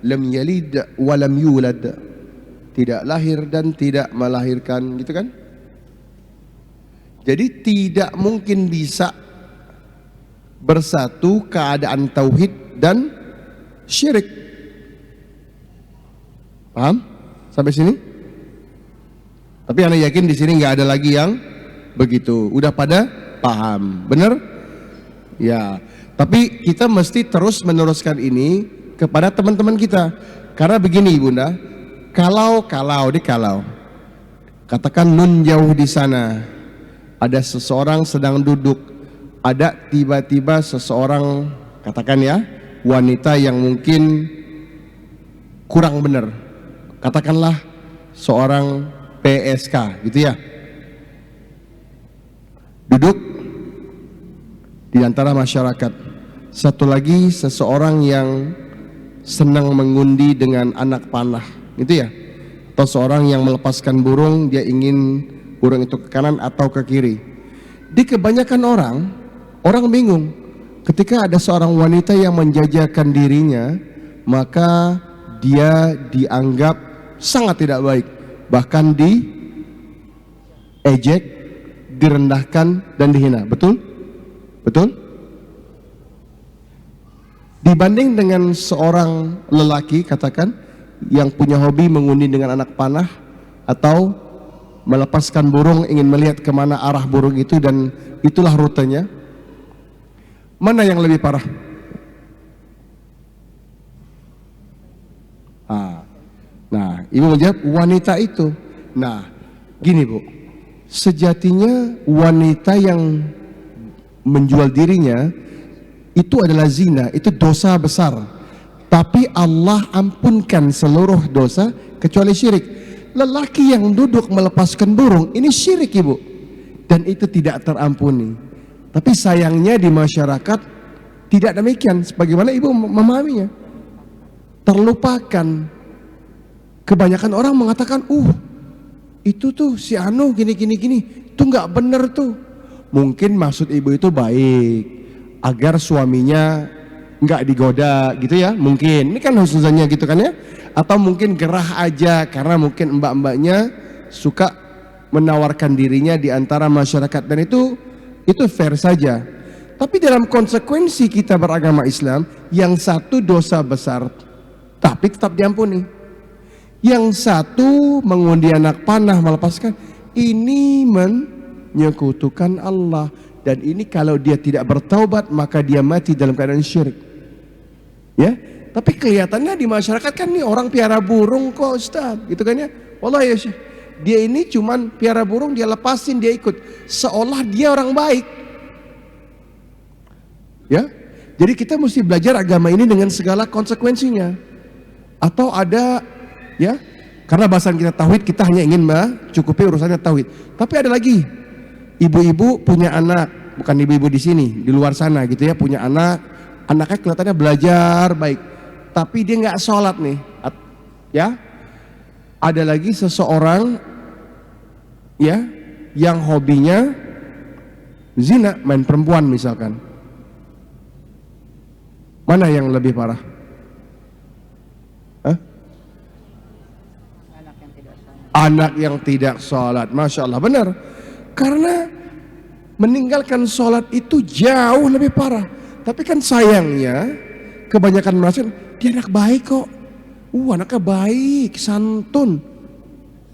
lam yalid wa lam yulad, tidak lahir dan tidak melahirkan, gitu kan? Jadi tidak mungkin bisa bersatu keadaan tauhid dan syirik. Paham? Sampai sini? Tapi ana yakin di sini nggak ada lagi yang begitu. Udah pada paham, bener? Ya. Tapi kita mesti terus meneruskan ini kepada teman-teman kita. Karena begini ibunda, kalau katakan nun jauh di sana, ada seseorang sedang duduk, ada tiba-tiba seseorang, katakan ya, wanita yang mungkin kurang benar, katakanlah seorang PSK gitu ya, duduk di antara masyarakat. Satu lagi seseorang yang senang mengundi dengan anak panah gitu ya, atau seorang yang melepaskan burung, dia ingin burung itu ke kanan atau ke kiri. Di kebanyakan orang bingung ketika ada seorang wanita yang menjajakan dirinya, maka dia dianggap sangat tidak baik, bahkan diejek, direndahkan dan dihina. Betul? Dibanding dengan seorang lelaki, katakan, yang punya hobi mengundi dengan anak panah atau melepaskan burung, ingin melihat kemana arah burung itu dan itulah rutenya, mana yang lebih parah? Nah, ibu menjawab wanita itu. Nah, gini bu, sejatinya wanita yang menjual dirinya itu adalah zina, itu dosa besar. tapi Allah ampunkan seluruh dosa kecuali syirik. Lelaki yang duduk melepaskan burung, ini syirik ibu, dan itu tidak terampuni. Tapi sayangnya di masyarakat tidak demikian, sebagaimana ibu memahaminya, terlupakan. Kebanyakan orang mengatakan, itu tuh si Anu gini, itu nggak bener tuh. Mungkin maksud ibu itu baik, agar suaminya nggak digoda gitu ya, mungkin. Ini kan khususnya gitu kan ya. Atau mungkin gerah aja karena mungkin mbak-mbaknya suka menawarkan dirinya di antara masyarakat, dan itu fair saja. Tapi dalam konsekuensi kita beragama Islam, yang satu dosa besar tapi tetap diampuni, yang satu mengundi anak panah melepaskan, ini menyekutukan Allah, dan ini kalau dia tidak bertaubat maka dia mati dalam keadaan syirik. Ya, tapi kelihatannya di masyarakat kan nih orang piara burung kok Ustaz, gitu kan ya. Wallahi ya Syekh, dia ini cuman piara burung, dia lepasin, dia ikut, seolah dia orang baik. Ya, jadi kita mesti belajar agama ini dengan segala konsekuensinya. Atau ada ya, karena bahasan kita tauhid, kita hanya ingin mencukupi urusannya tauhid. Tapi ada lagi, ibu-ibu punya anak, bukan ibu-ibu di sini, di luar sana gitu ya, punya anak, anaknya kelihatannya belajar baik, tapi dia nggak sholat nih, ya. Ada lagi seseorang ya yang hobinya zina, main perempuan misalkan. Mana yang lebih parah? Anak yang tidak sholat, masya Allah, benar. Karena meninggalkan sholat itu jauh lebih parah. Tapi kan sayangnya kebanyakan merasa dia anak baik kok. Anaknya baik, santun.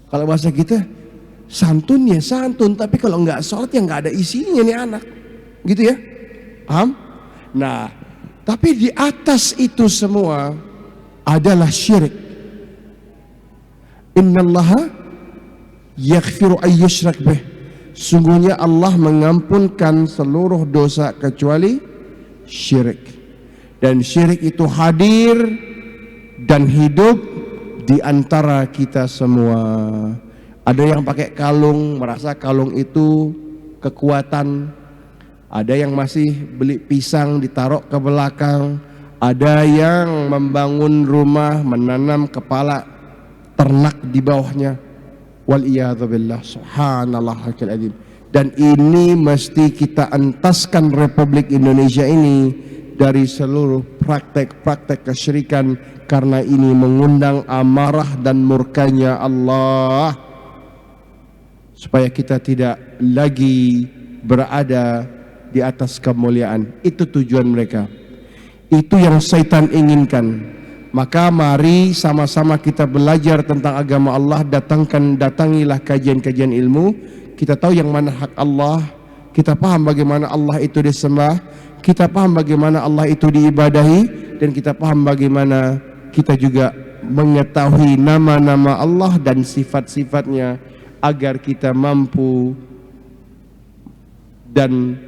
Kalau bahasa kita, santun ya santun, tapi kalau nggak sholat ya nggak ada isinya nih anak, gitu ya. Paham? Nah, tapi di atas itu semua adalah syirik. Innallaha yaghfiru ayyushrak bih. Sungguhnya Allah mengampunkan seluruh dosa kecuali syirik. Dan syirik itu hadir dan hidup di antara kita semua. Ada yang pakai kalung, merasa kalung itu kekuatan. Ada yang masih beli pisang ditaruh ke belakang. Ada yang membangun rumah, menanam kepala ternak di bawahnya. Waliyadzubillah, subhanallah al-azim. Dan ini mesti kita entaskan Republik Indonesia ini dari seluruh praktek-praktek kesyirikan, karena ini mengundang amarah dan murkanya Allah, supaya kita tidak lagi berada di atas kemuliaan. Itu tujuan mereka, itu yang syaitan inginkan. Maka mari sama-sama kita belajar tentang agama Allah. Datangilah kajian-kajian ilmu. Kita tahu yang mana hak Allah, kita paham bagaimana Allah itu disembah, kita paham bagaimana Allah itu diibadahi, dan kita paham bagaimana kita juga mengetahui nama-nama Allah dan sifat-sifatnya, agar kita mampu dan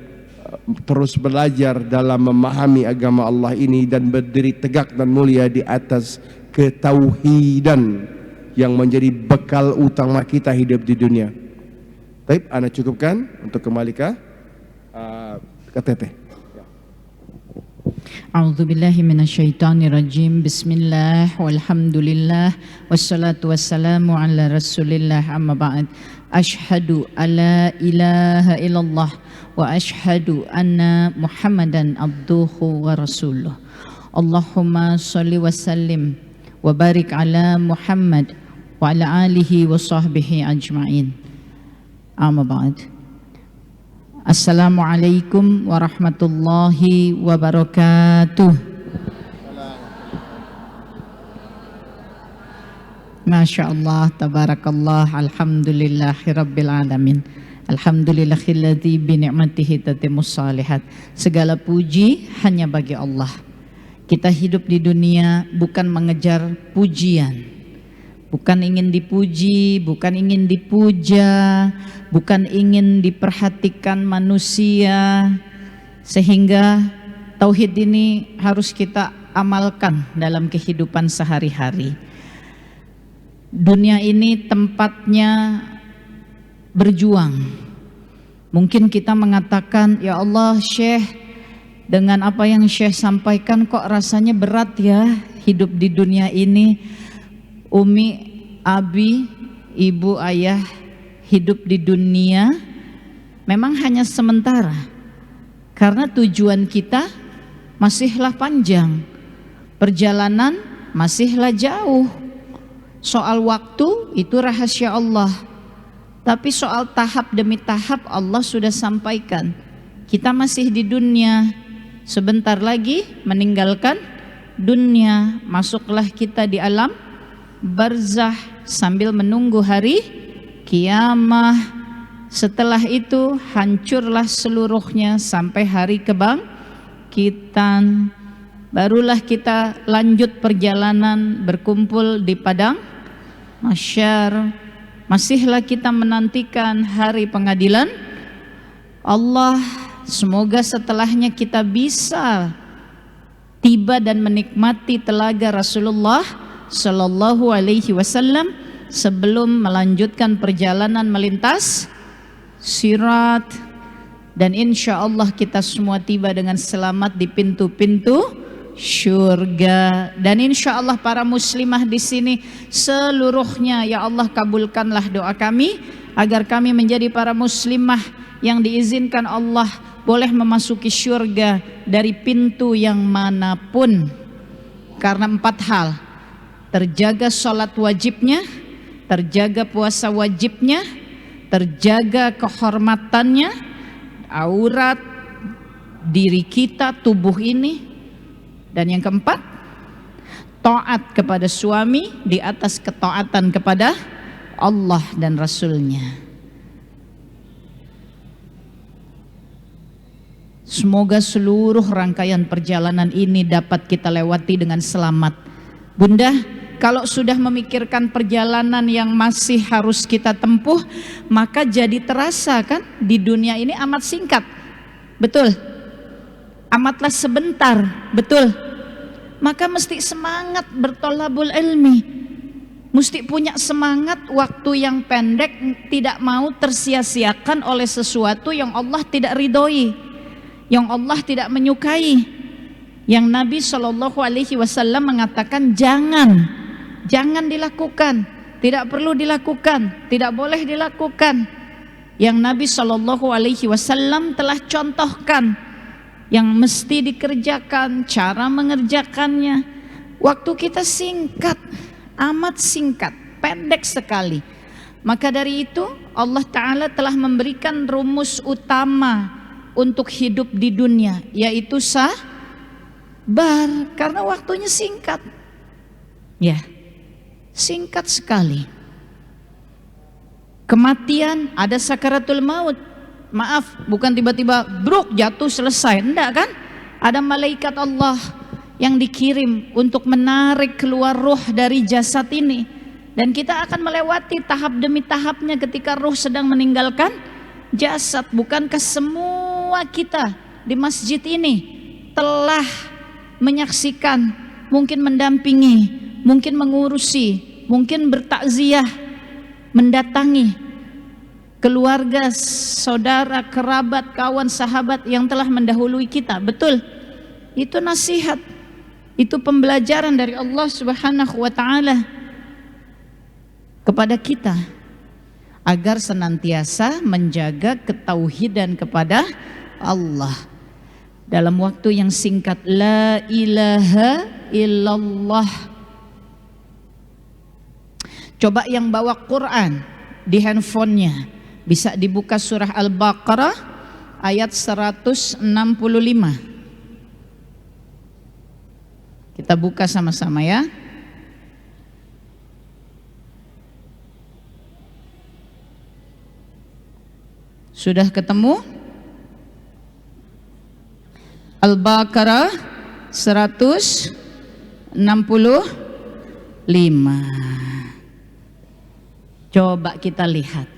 terus belajar dalam memahami agama Allah ini dan berdiri tegak dan mulia di atas ketauhidan yang menjadi bekal utama kita hidup di dunia. Baik, ana cukupkan untuk kembali ke Teteh. A'udzubillahi minasyaitonirrajim. Bismillah walhamdulillah wassalatu wassalamu ala Rasulillah, amma ba'd. Asyhadu alla ilaha illallah wa asyhadu anna Muhammadan abduhu wa rasuluh. Allahumma sholli wa sallim wa barik ala Muhammad wa ala alihi wa sahbihi ajma'in. Amma ba'd. Assalamualaikum warahmatullahi wabarakatuh. Masya Allah, tabarakallah, alhamdulillahirabbil alamin. Alhamdulillahilladzi bi ni'matihi tatimmus shalihat. Segala puji hanya bagi Allah. Kita hidup di dunia bukan mengejar pujian, bukan ingin dipuji, bukan ingin dipuja, bukan ingin diperhatikan manusia, sehingga tauhid ini harus kita amalkan dalam kehidupan sehari-hari. Dunia ini tempatnya berjuang. Mungkin kita mengatakan, ya Allah Syekh, dengan apa yang Syekh sampaikan kok rasanya berat ya hidup di dunia ini. Umi, abi, ibu, ayah hidup di dunia memang hanya sementara, karena tujuan kita masihlah panjang, perjalanan masihlah jauh. Soal waktu itu rahasia Allah, tapi soal tahap demi tahap Allah sudah sampaikan. Kita masih di dunia, sebentar lagi meninggalkan dunia, masuklah kita di alam barzah sambil menunggu hari kiamah. Setelah itu hancurlah seluruhnya sampai hari kebangkitan. Barulah kita lanjut perjalanan berkumpul di padang mahsyar. Masihlah kita menantikan hari pengadilan Allah. Semoga setelahnya kita bisa tiba dan menikmati telaga Rasulullah Sallallahu Alaihi Wasallam sebelum melanjutkan perjalanan melintas sirat, dan insya Allah kita semua tiba dengan selamat di pintu-pintu syurga. Dan insya Allah para muslimah di sini seluruhnya, ya Allah kabulkanlah doa kami agar kami menjadi para muslimah yang diizinkan Allah boleh memasuki syurga dari pintu yang manapun, karena 4 hal: terjaga sholat wajibnya, terjaga puasa wajibnya, terjaga kehormatannya, aurat diri kita, tubuh ini, dan yang keempat, taat kepada suami di atas ketaatan kepada Allah dan Rasulnya. Semoga seluruh rangkaian perjalanan ini dapat kita lewati dengan selamat. Bunda, kalau sudah memikirkan perjalanan yang masih harus kita tempuh, maka jadi terasa kan di dunia ini amat singkat. Betul? Amatlah sebentar, betul? Maka mesti semangat bertolabul ilmi, mesti punya semangat waktu yang pendek, tidak mau tersia-siakan oleh sesuatu yang Allah tidak ridhoi, yang Allah tidak menyukai, yang Nabi Shallallahu Alaihi Wasallam mengatakan jangan dilakukan, tidak perlu dilakukan, tidak boleh dilakukan, yang Nabi Shallallahu Alaihi Wasallam telah contohkan, yang mesti dikerjakan, cara mengerjakannya. Waktu kita singkat, amat singkat, pendek sekali. Maka dari itu Allah Ta'ala telah memberikan rumus utama untuk hidup di dunia, yaitu sabar, karena waktunya singkat. Ya, singkat sekali. Kematian, ada sakaratul maut. Maaf, bukan tiba-tiba bruk jatuh selesai, enggak kan? Ada malaikat Allah yang dikirim untuk menarik keluar ruh dari jasad ini, dan kita akan melewati tahap demi tahapnya ketika ruh sedang meninggalkan jasad. Bukankah semua kita di masjid ini telah menyaksikan, mungkin mendampingi, mungkin mengurusi, mungkin bertakziah, mendatangi keluarga, saudara, kerabat, kawan, sahabat yang telah mendahului kita? Betul? Itu nasihat, itu pembelajaran dari Allah Subhanahu wa Ta'ala kepada kita agar senantiasa menjaga ketauhidan kepada Allah dalam waktu yang singkat. La ilaha illallah. Coba yang bawa Quran di handphonenya bisa dibuka surah Al-Baqarah ayat 165. Kita buka sama-sama ya. Sudah ketemu? Al-Baqarah 165. Coba kita lihat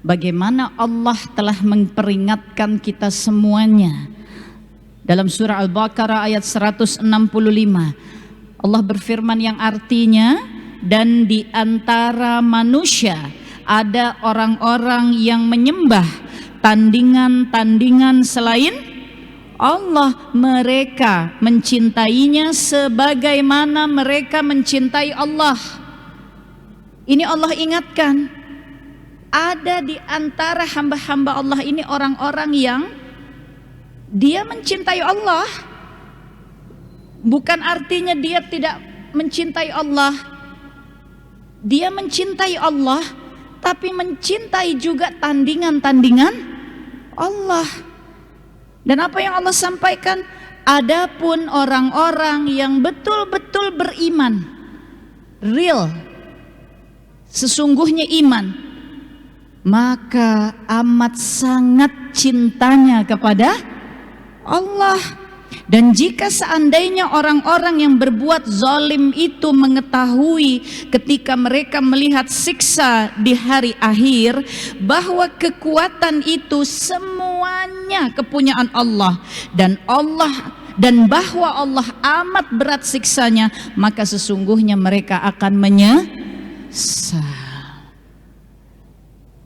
bagaimana Allah telah memperingatkan kita semuanya Dalam surah Al-Baqarah ayat 165, Allah berfirman yang artinya, dan di antara manusia ada orang-orang yang menyembah tandingan-tandingan selain Allah. Mereka mencintainya sebagaimana mereka mencintai Allah. Ini Allah ingatkan, ada di antara hamba-hamba Allah ini orang-orang yang dia mencintai Allah. Bukan artinya dia tidak mencintai Allah. Dia mencintai Allah, tapi mencintai juga tandingan-tandingan Allah. Dan apa yang Allah sampaikan? Adapun orang-orang yang betul-betul beriman, real, sesungguhnya iman, maka amat sangat cintanya kepada Allah. Dan jika seandainya orang-orang yang berbuat zalim itu mengetahui ketika mereka melihat siksa di hari akhir, bahwa kekuatan itu semuanya kepunyaan Allah, dan bahwa Allah amat berat siksanya, maka sesungguhnya mereka akan menyesal.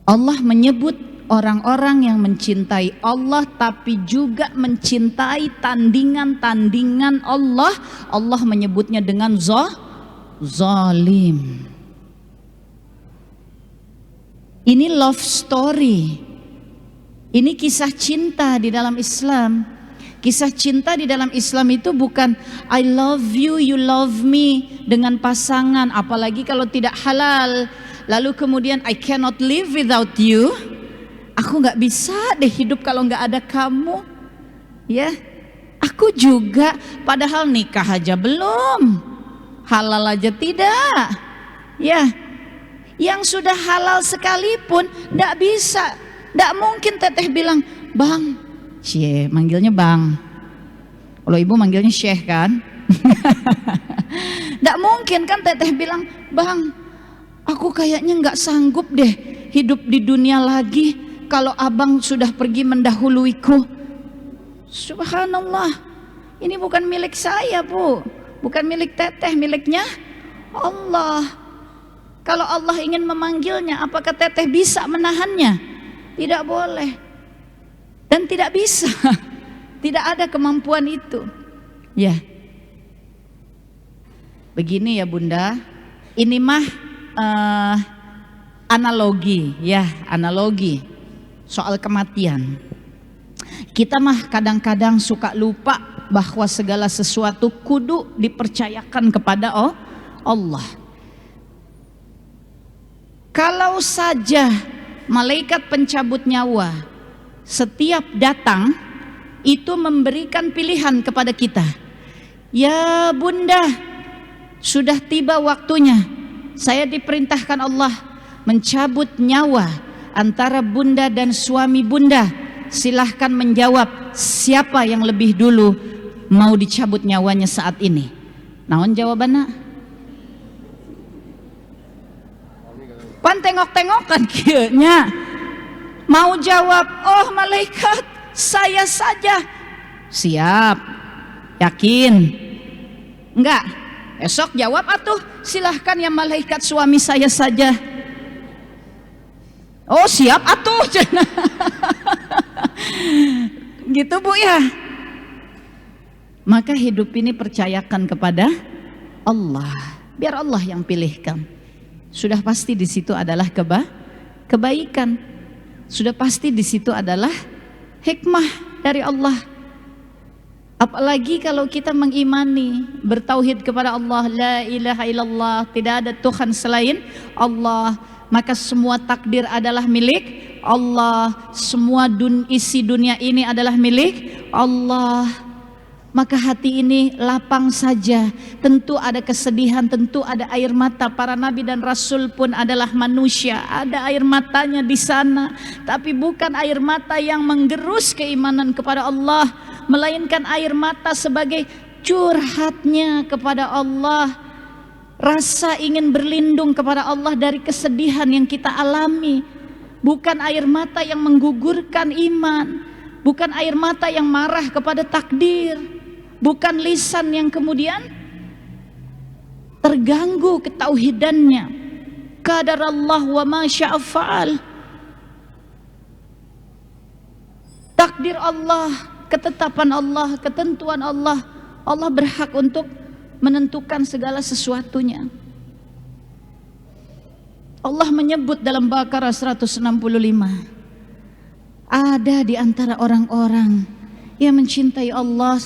Allah menyebut orang-orang yang mencintai Allah tapi juga mencintai tandingan-tandingan Allah. Allah menyebutnya dengan zalim. Ini love story. Ini kisah cinta di dalam Islam. Kisah cinta di dalam Islam itu bukan I love you, you love me dengan pasangan, apalagi kalau tidak halal. Lalu kemudian I cannot live without you. Aku nggak bisa deh hidup kalau nggak ada kamu. Ya, aku juga. Padahal nikah aja belum, halal aja tidak. Ya, yang sudah halal sekalipun nggak bisa, nggak mungkin teteh bilang bang, cie, manggilnya bang. Kalau ibu manggilnya syekh kan? Nggak mungkin kan teteh bilang bang, aku kayaknya nggak sanggup deh hidup di dunia lagi kalau abang sudah pergi mendahuluiku. Subhanallah, ini bukan milik saya bu, bukan milik teteh, miliknya Allah. Kalau Allah ingin memanggilnya, apakah teteh bisa menahannya? Tidak boleh, dan tidak bisa. Tidak ada kemampuan itu. Ya, begini ya bunda, ini mah analogi, ya analogi soal kematian. Kita mah kadang-kadang suka lupa bahwa segala sesuatu kudu dipercayakan kepada Allah. Kalau saja malaikat pencabut nyawa setiap datang itu memberikan pilihan kepada kita, ya bunda, sudah tiba waktunya, saya diperintahkan Allah mencabut nyawa antara bunda dan suami bunda. Silahkan menjawab siapa yang lebih dulu mau dicabut nyawanya saat ini. Naon jawabannya? Pan tengok-tengokan kayaknya. Mau jawab, oh malaikat saya saja. Siap, yakin? Enggak, esok jawab atuh, silahkan ya malaikat suami saya saja. Oh siap atuh. Gitu bu ya. Maka hidup ini percayakan kepada Allah, biar Allah yang pilihkan. Sudah pasti di situ adalah kebaikan. Sudah pasti di situ adalah hikmah dari Allah. Apalagi kalau kita mengimani, bertauhid kepada Allah, la ilaha illallah, tidak ada Tuhan selain Allah, maka semua takdir adalah milik Allah, semua isi dunia ini adalah milik Allah. Maka hati ini lapang saja. Tentu ada kesedihan, tentu ada air mata. Para nabi dan rasul pun adalah manusia, ada air matanya di sana, tapi bukan air mata yang menggerus keimanan kepada Allah, melainkan air mata sebagai curhatnya kepada Allah, rasa ingin berlindung kepada Allah dari kesedihan yang kita alami. Bukan air mata yang menggugurkan iman, bukan air mata yang marah kepada takdir, bukan lisan yang kemudian terganggu ketauhidannya. Qadarallah wa ma syaa fa'al. Takdir Allah, ketetapan Allah, ketentuan Allah, Allah berhak untuk menentukan segala sesuatunya. Allah menyebut dalam Baqarah 165, ada di antara orang-orang yang mencintai Allah,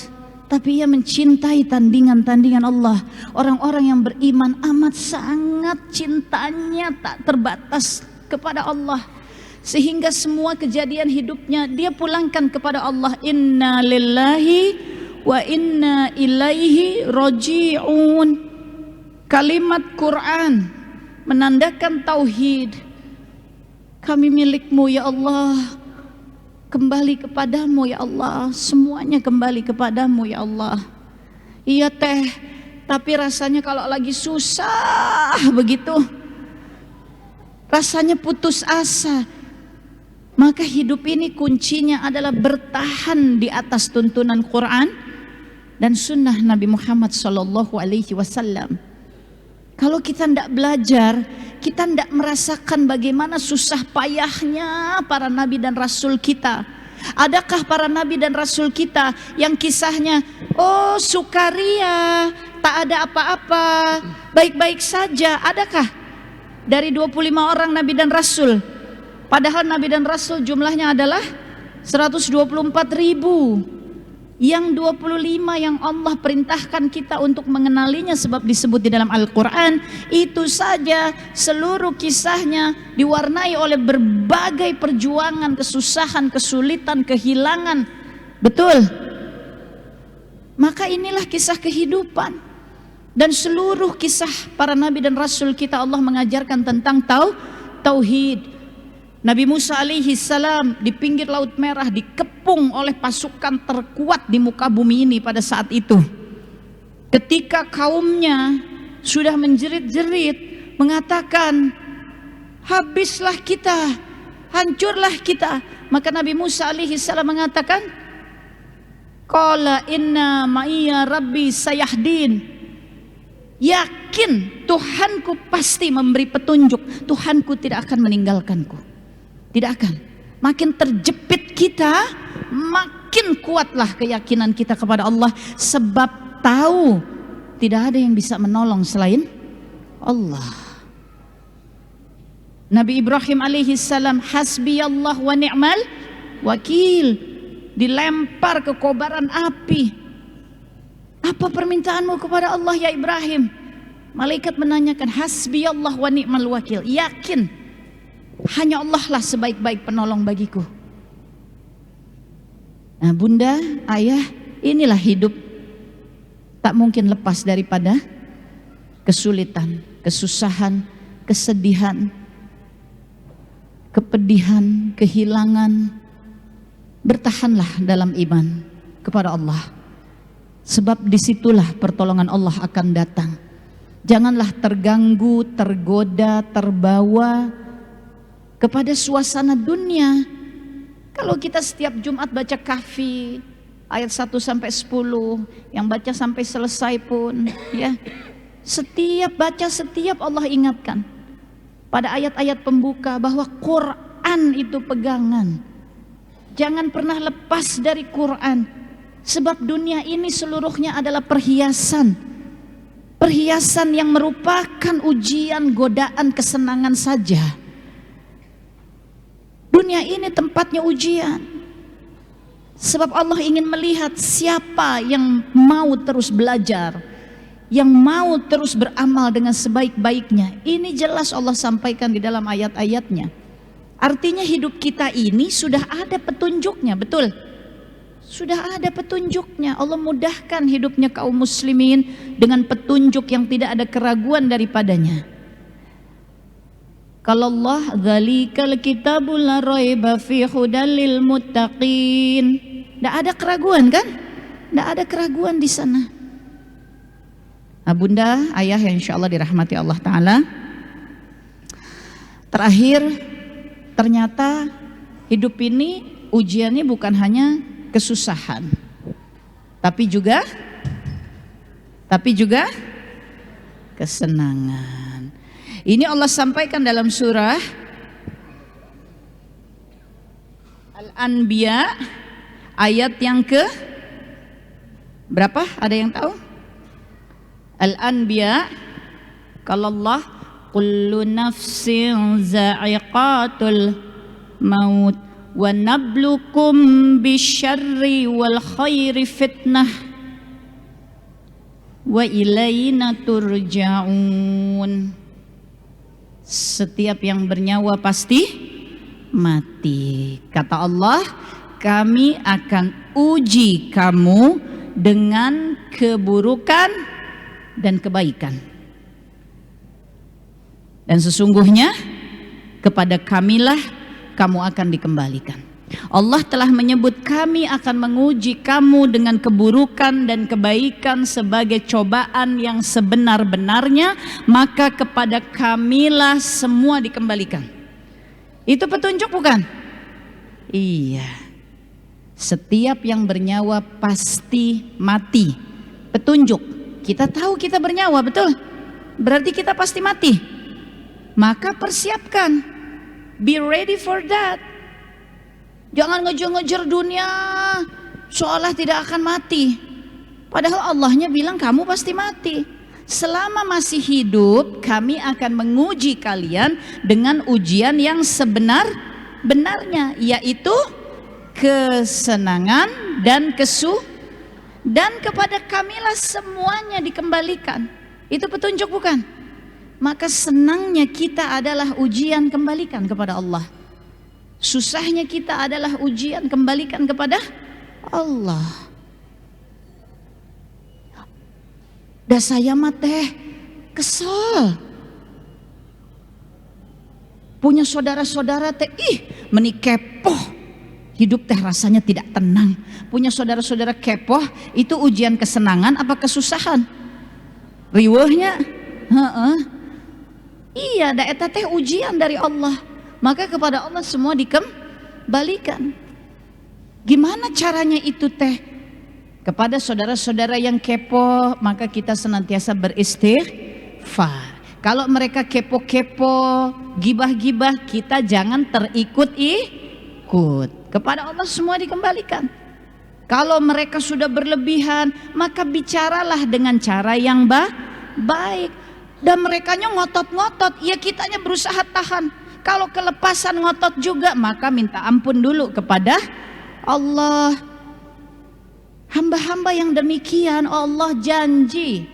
tapi ia mencintai tandingan-tandingan Allah. Orang-orang yang beriman amat sangat cintanya tak terbatas kepada Allah, sehingga semua kejadian hidupnya dia pulangkan kepada Allah. Inna lillahi wa inna ilaihi raji'un. Kalimat Quran menandakan tauhid. Kami milikmu ya Allah, kembali kepadamu ya Allah, semuanya kembali kepadamu ya Allah. Iya teh, tapi rasanya kalau lagi susah begitu, rasanya putus asa. Maka hidup ini kuncinya adalah bertahan di atas tuntunan Quran dan sunnah Nabi Muhammad SAW. Kalau kita tidak belajar, kita tidak merasakan bagaimana susah payahnya para nabi dan rasul kita. Adakah para nabi dan rasul kita yang kisahnya, oh sukaria, tak ada apa-apa, baik-baik saja? Adakah dari 25 orang nabi dan rasul? Padahal nabi dan rasul jumlahnya adalah 124.000. Yang 25 yang Allah perintahkan kita untuk mengenalinya sebab disebut di dalam Al-Quran, itu saja seluruh kisahnya diwarnai oleh berbagai perjuangan, kesusahan, kesulitan, kehilangan. Betul? Maka inilah kisah kehidupan. Dan seluruh kisah para nabi dan rasul kita Allah mengajarkan tentang tauhid. Nabi Musa alaihi salam di pinggir Laut Merah dikepung oleh pasukan terkuat di muka bumi ini pada saat itu. Ketika kaumnya sudah menjerit-jerit mengatakan, habislah kita, hancurlah kita. Maka Nabi Musa alaihi salam mengatakan, qala inna ma'iya rabbi sayahdin. Yakin Tuhanku pasti memberi petunjuk, Tuhanku tidak akan meninggalkanku. Tidak akan. Makin terjepit kita, makin kuatlah keyakinan kita kepada Allah, sebab tahu tidak ada yang bisa menolong selain Allah. Nabi Ibrahim alaihi salam, hasbiyallah wa ni'mal wakil, dilempar ke kobaran api. Apa permintaanmu kepada Allah ya Ibrahim? Malaikat menanyakan, hasbiyallah wa ni'mal wakil, yakin hanya Allah lah sebaik-baik penolong bagiku. Nah bunda, ayah, inilah hidup. Tak mungkin lepas daripada kesulitan, kesusahan, kesedihan, kepedihan, kehilangan. Bertahanlah dalam iman kepada Allah, sebab disitulah pertolongan Allah akan datang. Janganlah terganggu, tergoda, terbawa kepada suasana dunia. Kalau kita setiap Jumat baca Kahfi ayat 1 sampai 10, yang baca sampai selesai pun ya, setiap baca, setiap Allah ingatkan pada ayat-ayat pembuka bahwa Quran itu pegangan. Jangan pernah lepas dari Quran, sebab dunia ini seluruhnya adalah perhiasan. Perhiasan yang merupakan ujian, godaan, kesenangan saja. Dunia ini tempatnya ujian. Sebab Allah ingin melihat siapa yang mau terus belajar, yang mau terus beramal dengan sebaik-baiknya. Ini jelas Allah sampaikan di dalam ayat-ayatnya. Artinya hidup kita ini sudah ada petunjuknya, betul? Sudah ada petunjuknya. Allah mudahkan hidupnya kaum muslimin dengan petunjuk yang tidak ada keraguan daripadanya. Kalau Allah, dzalikal kitabul la raiba fi hudal lil muttaqin. Tidak ada keraguan kan? Tidak ada keraguan di sana. Nah, bunda, ayah yang insya Allah dirahmati Allah Ta'ala. Terakhir, ternyata hidup ini ujiannya bukan hanya kesusahan, tapi juga kesenangan. Ini Allah sampaikan dalam surah Al-Anbiya ayat yang ke berapa? Ada yang tahu? Al-Anbiya, kalau Allah kullu nafsin za'iqatul maut wa nablukum bisyarri wal khairi fitnah wa ilaina turja'un. Setiap yang bernyawa pasti mati. Kata Allah, kami akan uji kamu dengan keburukan dan kebaikan. Dan sesungguhnya kepada kamilah kamu akan dikembalikan. Allah telah menyebut kami akan menguji kamu dengan keburukan dan kebaikan sebagai cobaan yang sebenar-benarnya, maka kepada kamilah semua dikembalikan. Itu petunjuk bukan? Iya. Setiap yang bernyawa pasti mati. Petunjuk. Kita tahu kita bernyawa, betul? Berarti kita pasti mati. Maka persiapkan. Be ready for that. Jangan ngejar-ngejar dunia seolah tidak akan mati. Padahal Allahnya bilang kamu pasti mati. Selama masih hidup, kami akan menguji kalian dengan ujian yang sebenar-benarnya, yaitu kesenangan dan dan kepada kamilah semuanya dikembalikan. Itu petunjuk bukan? Maka senangnya kita adalah ujian, kembalikan kepada Allah. Susahnya kita adalah ujian, kembalikan kepada Allah. Dah saya mah teh kesel. Punya saudara-saudara teh menikepoh. Hidup teh rasanya tidak tenang. Punya saudara-saudara kepoh, itu ujian kesenangan apa kesusahan? Riweuhnya? Iya, da eta teh ujian dari Allah. Maka kepada Allah semua dikembalikan. Gimana caranya itu teh? Kepada saudara-saudara yang kepoh, maka kita senantiasa beristighfar. Kalau mereka kepo-kepo, gibah-gibah, kita jangan terikut-ikut. Kepada Allah semua dikembalikan. Kalau mereka sudah berlebihan, maka bicaralah dengan cara yang baik. Dan merekanya ngotot-ngotot, ya kitanya berusaha tahan. Kalau kelepasan ngotot juga, maka minta ampun dulu kepada Allah. Hamba-hamba yang demikian Allah janji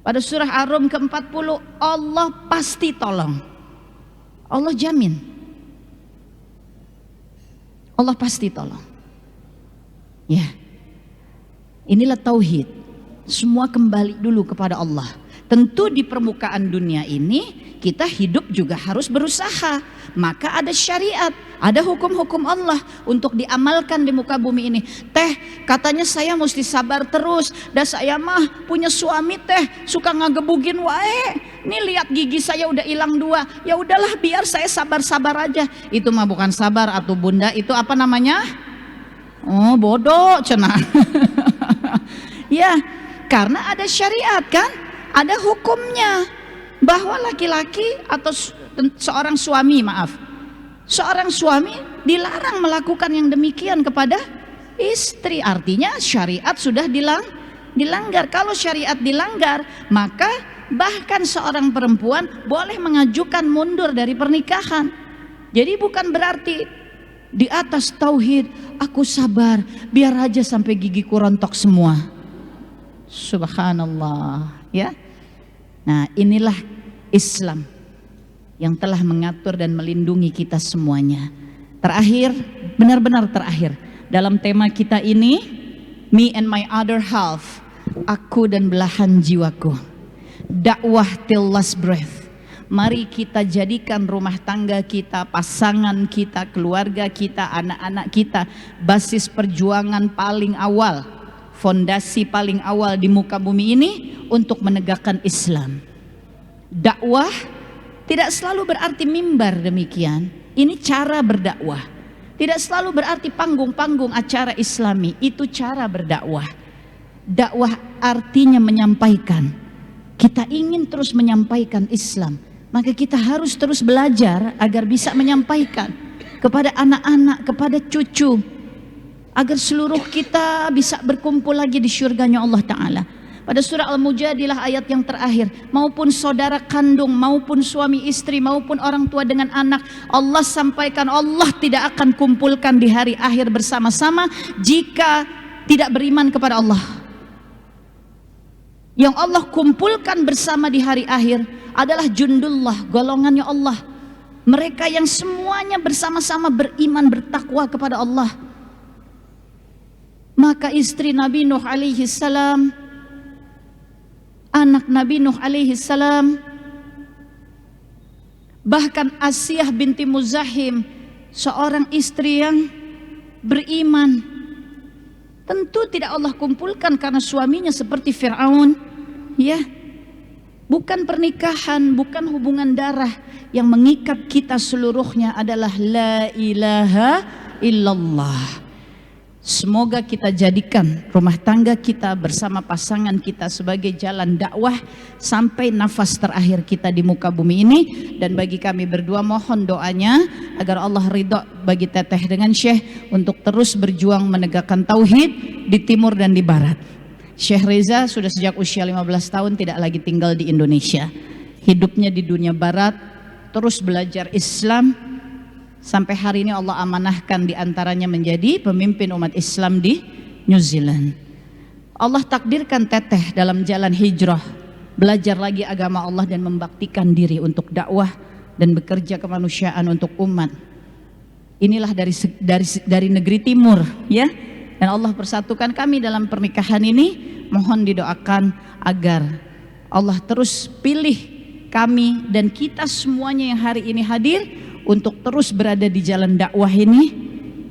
pada surah Ar-Rum ke-40, Allah pasti tolong. Allah jamin. Allah pasti tolong. Ya. Inilah tauhid. Semua kembali dulu kepada Allah. Tentu di permukaan dunia ini kita hidup juga harus berusaha. Maka ada syariat, ada hukum-hukum Allah untuk diamalkan di muka bumi ini. Teh, katanya saya mesti sabar terus. Dan saya mah punya suami teh suka ngagebugin wae. Nih lihat gigi saya udah hilang 2. Ya udahlah biar saya sabar-sabar aja. Itu mah bukan sabar atau bunda, itu apa namanya? Oh, bodoh cenah. Ya, karena ada syariat kan? Ada hukumnya bahwa laki-laki atau seorang suami dilarang melakukan yang demikian kepada istri. Artinya syariat sudah dilanggar. Kalau syariat dilanggar, maka bahkan seorang perempuan boleh mengajukan mundur dari pernikahan. Jadi bukan berarti di atas tauhid aku sabar biar aja sampai gigiku rontok semua. Subhanallah. Ya, nah inilah Islam yang telah mengatur dan melindungi kita semuanya. Terakhir, benar-benar terakhir dalam tema kita ini, me and my other half, aku dan belahan jiwaku, dakwah till last breath. Mari kita jadikan rumah tangga kita, pasangan kita, keluarga kita, anak-anak kita basis perjuangan paling awal, fondasi paling awal di muka bumi ini untuk menegakkan Islam. Dakwah tidak selalu berarti mimbar demikian. Ini cara berdakwah. Tidak selalu berarti panggung-panggung acara islami. Itu cara berdakwah. Dakwah artinya menyampaikan. Kita ingin terus menyampaikan Islam, maka kita harus terus belajar agar bisa menyampaikan kepada anak-anak, kepada cucu, agar seluruh kita bisa berkumpul lagi di syurganya Allah Ta'ala. Pada surah Al-Mujadilah ayat yang terakhir, maupun saudara kandung, maupun suami istri, maupun orang tua dengan anak, Allah sampaikan Allah tidak akan kumpulkan di hari akhir bersama-sama jika tidak beriman kepada Allah. Yang Allah kumpulkan bersama di hari akhir adalah jundullah, golongannya Allah. Mereka yang semuanya bersama-sama beriman, bertakwa kepada Allah. Maka istri Nabi Nuh alaihi salam, anak Nabi Nuh alaihi salam, bahkan Asiyah binti Muzahim, seorang istri yang beriman, tentu tidak Allah kumpulkan karena suaminya seperti Fir'aun, ya. Bukan pernikahan, bukan hubungan darah. Yang mengikat kita seluruhnya adalah la ilaha illallah. Semoga kita jadikan rumah tangga kita bersama pasangan kita sebagai jalan dakwah sampai nafas terakhir kita di muka bumi ini. Dan bagi kami berdua mohon doanya agar Allah ridho bagi Teteh dengan Syekh untuk terus berjuang menegakkan tauhid di timur dan di barat. Syekh Reza sudah sejak usia 15 tahun tidak lagi tinggal di Indonesia. Hidupnya di dunia barat, terus belajar Islam. Sampai hari ini Allah amanahkan diantaranya menjadi pemimpin umat Islam di New Zealand. Allah takdirkan Teteh dalam jalan hijrah, belajar lagi agama Allah dan membaktikan diri untuk dakwah dan bekerja kemanusiaan untuk umat. Inilah dari negeri timur, ya. Dan Allah persatukan kami dalam pernikahan ini. Mohon didoakan agar Allah terus pilih kami dan kita semuanya yang hari ini hadir untuk terus berada di jalan dakwah ini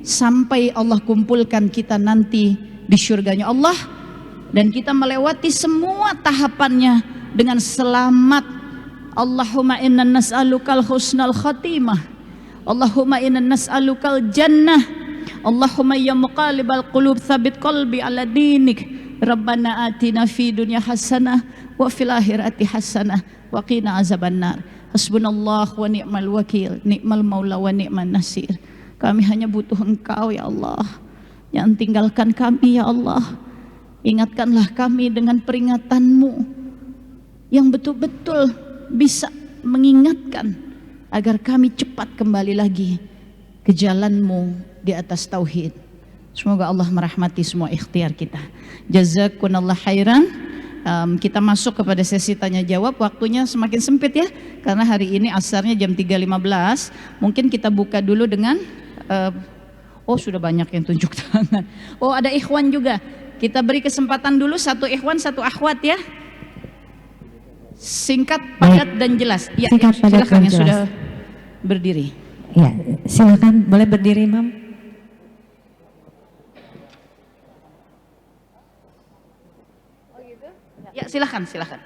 sampai Allah kumpulkan kita nanti di syurganya Allah dan kita melewati semua tahapannya dengan selamat. Allahumma inna nas'alukal husnal khatimah, Allahumma inna nas'alukal jannah, Allahumma ya muqallibal qulub tsabbit qalbi ala dinik, Rabbana atina fi dunya hasanah wa fil akhirati hasanah wa qina azabannar. Hasbunallah wa ni'mal wakil, ni'mal maula wa ni'man nasir. Kami hanya butuh Engkau ya Allah. Jangan tinggalkan kami ya Allah. Ingatkanlah kami dengan peringatan-Mu yang betul-betul bisa mengingatkan agar kami cepat kembali lagi ke jalan-Mu di atas tauhid. Semoga Allah merahmati semua ikhtiar kita. Jazakunallah khairan. Kita masuk kepada sesi tanya jawab. Waktunya semakin sempit ya, karena hari ini asarnya jam 3.15. Mungkin kita buka dulu dengan oh sudah banyak yang tunjuk tangan. Oh ada ikhwan juga. Kita beri kesempatan dulu, satu ikhwan satu akhwat ya. Singkat, padat dan jelas. Ya, Singkat, padat silakan dan yang jelas. sudah berdiri. Ya, silakan boleh berdiri, Imam. Ya silakan, silakan.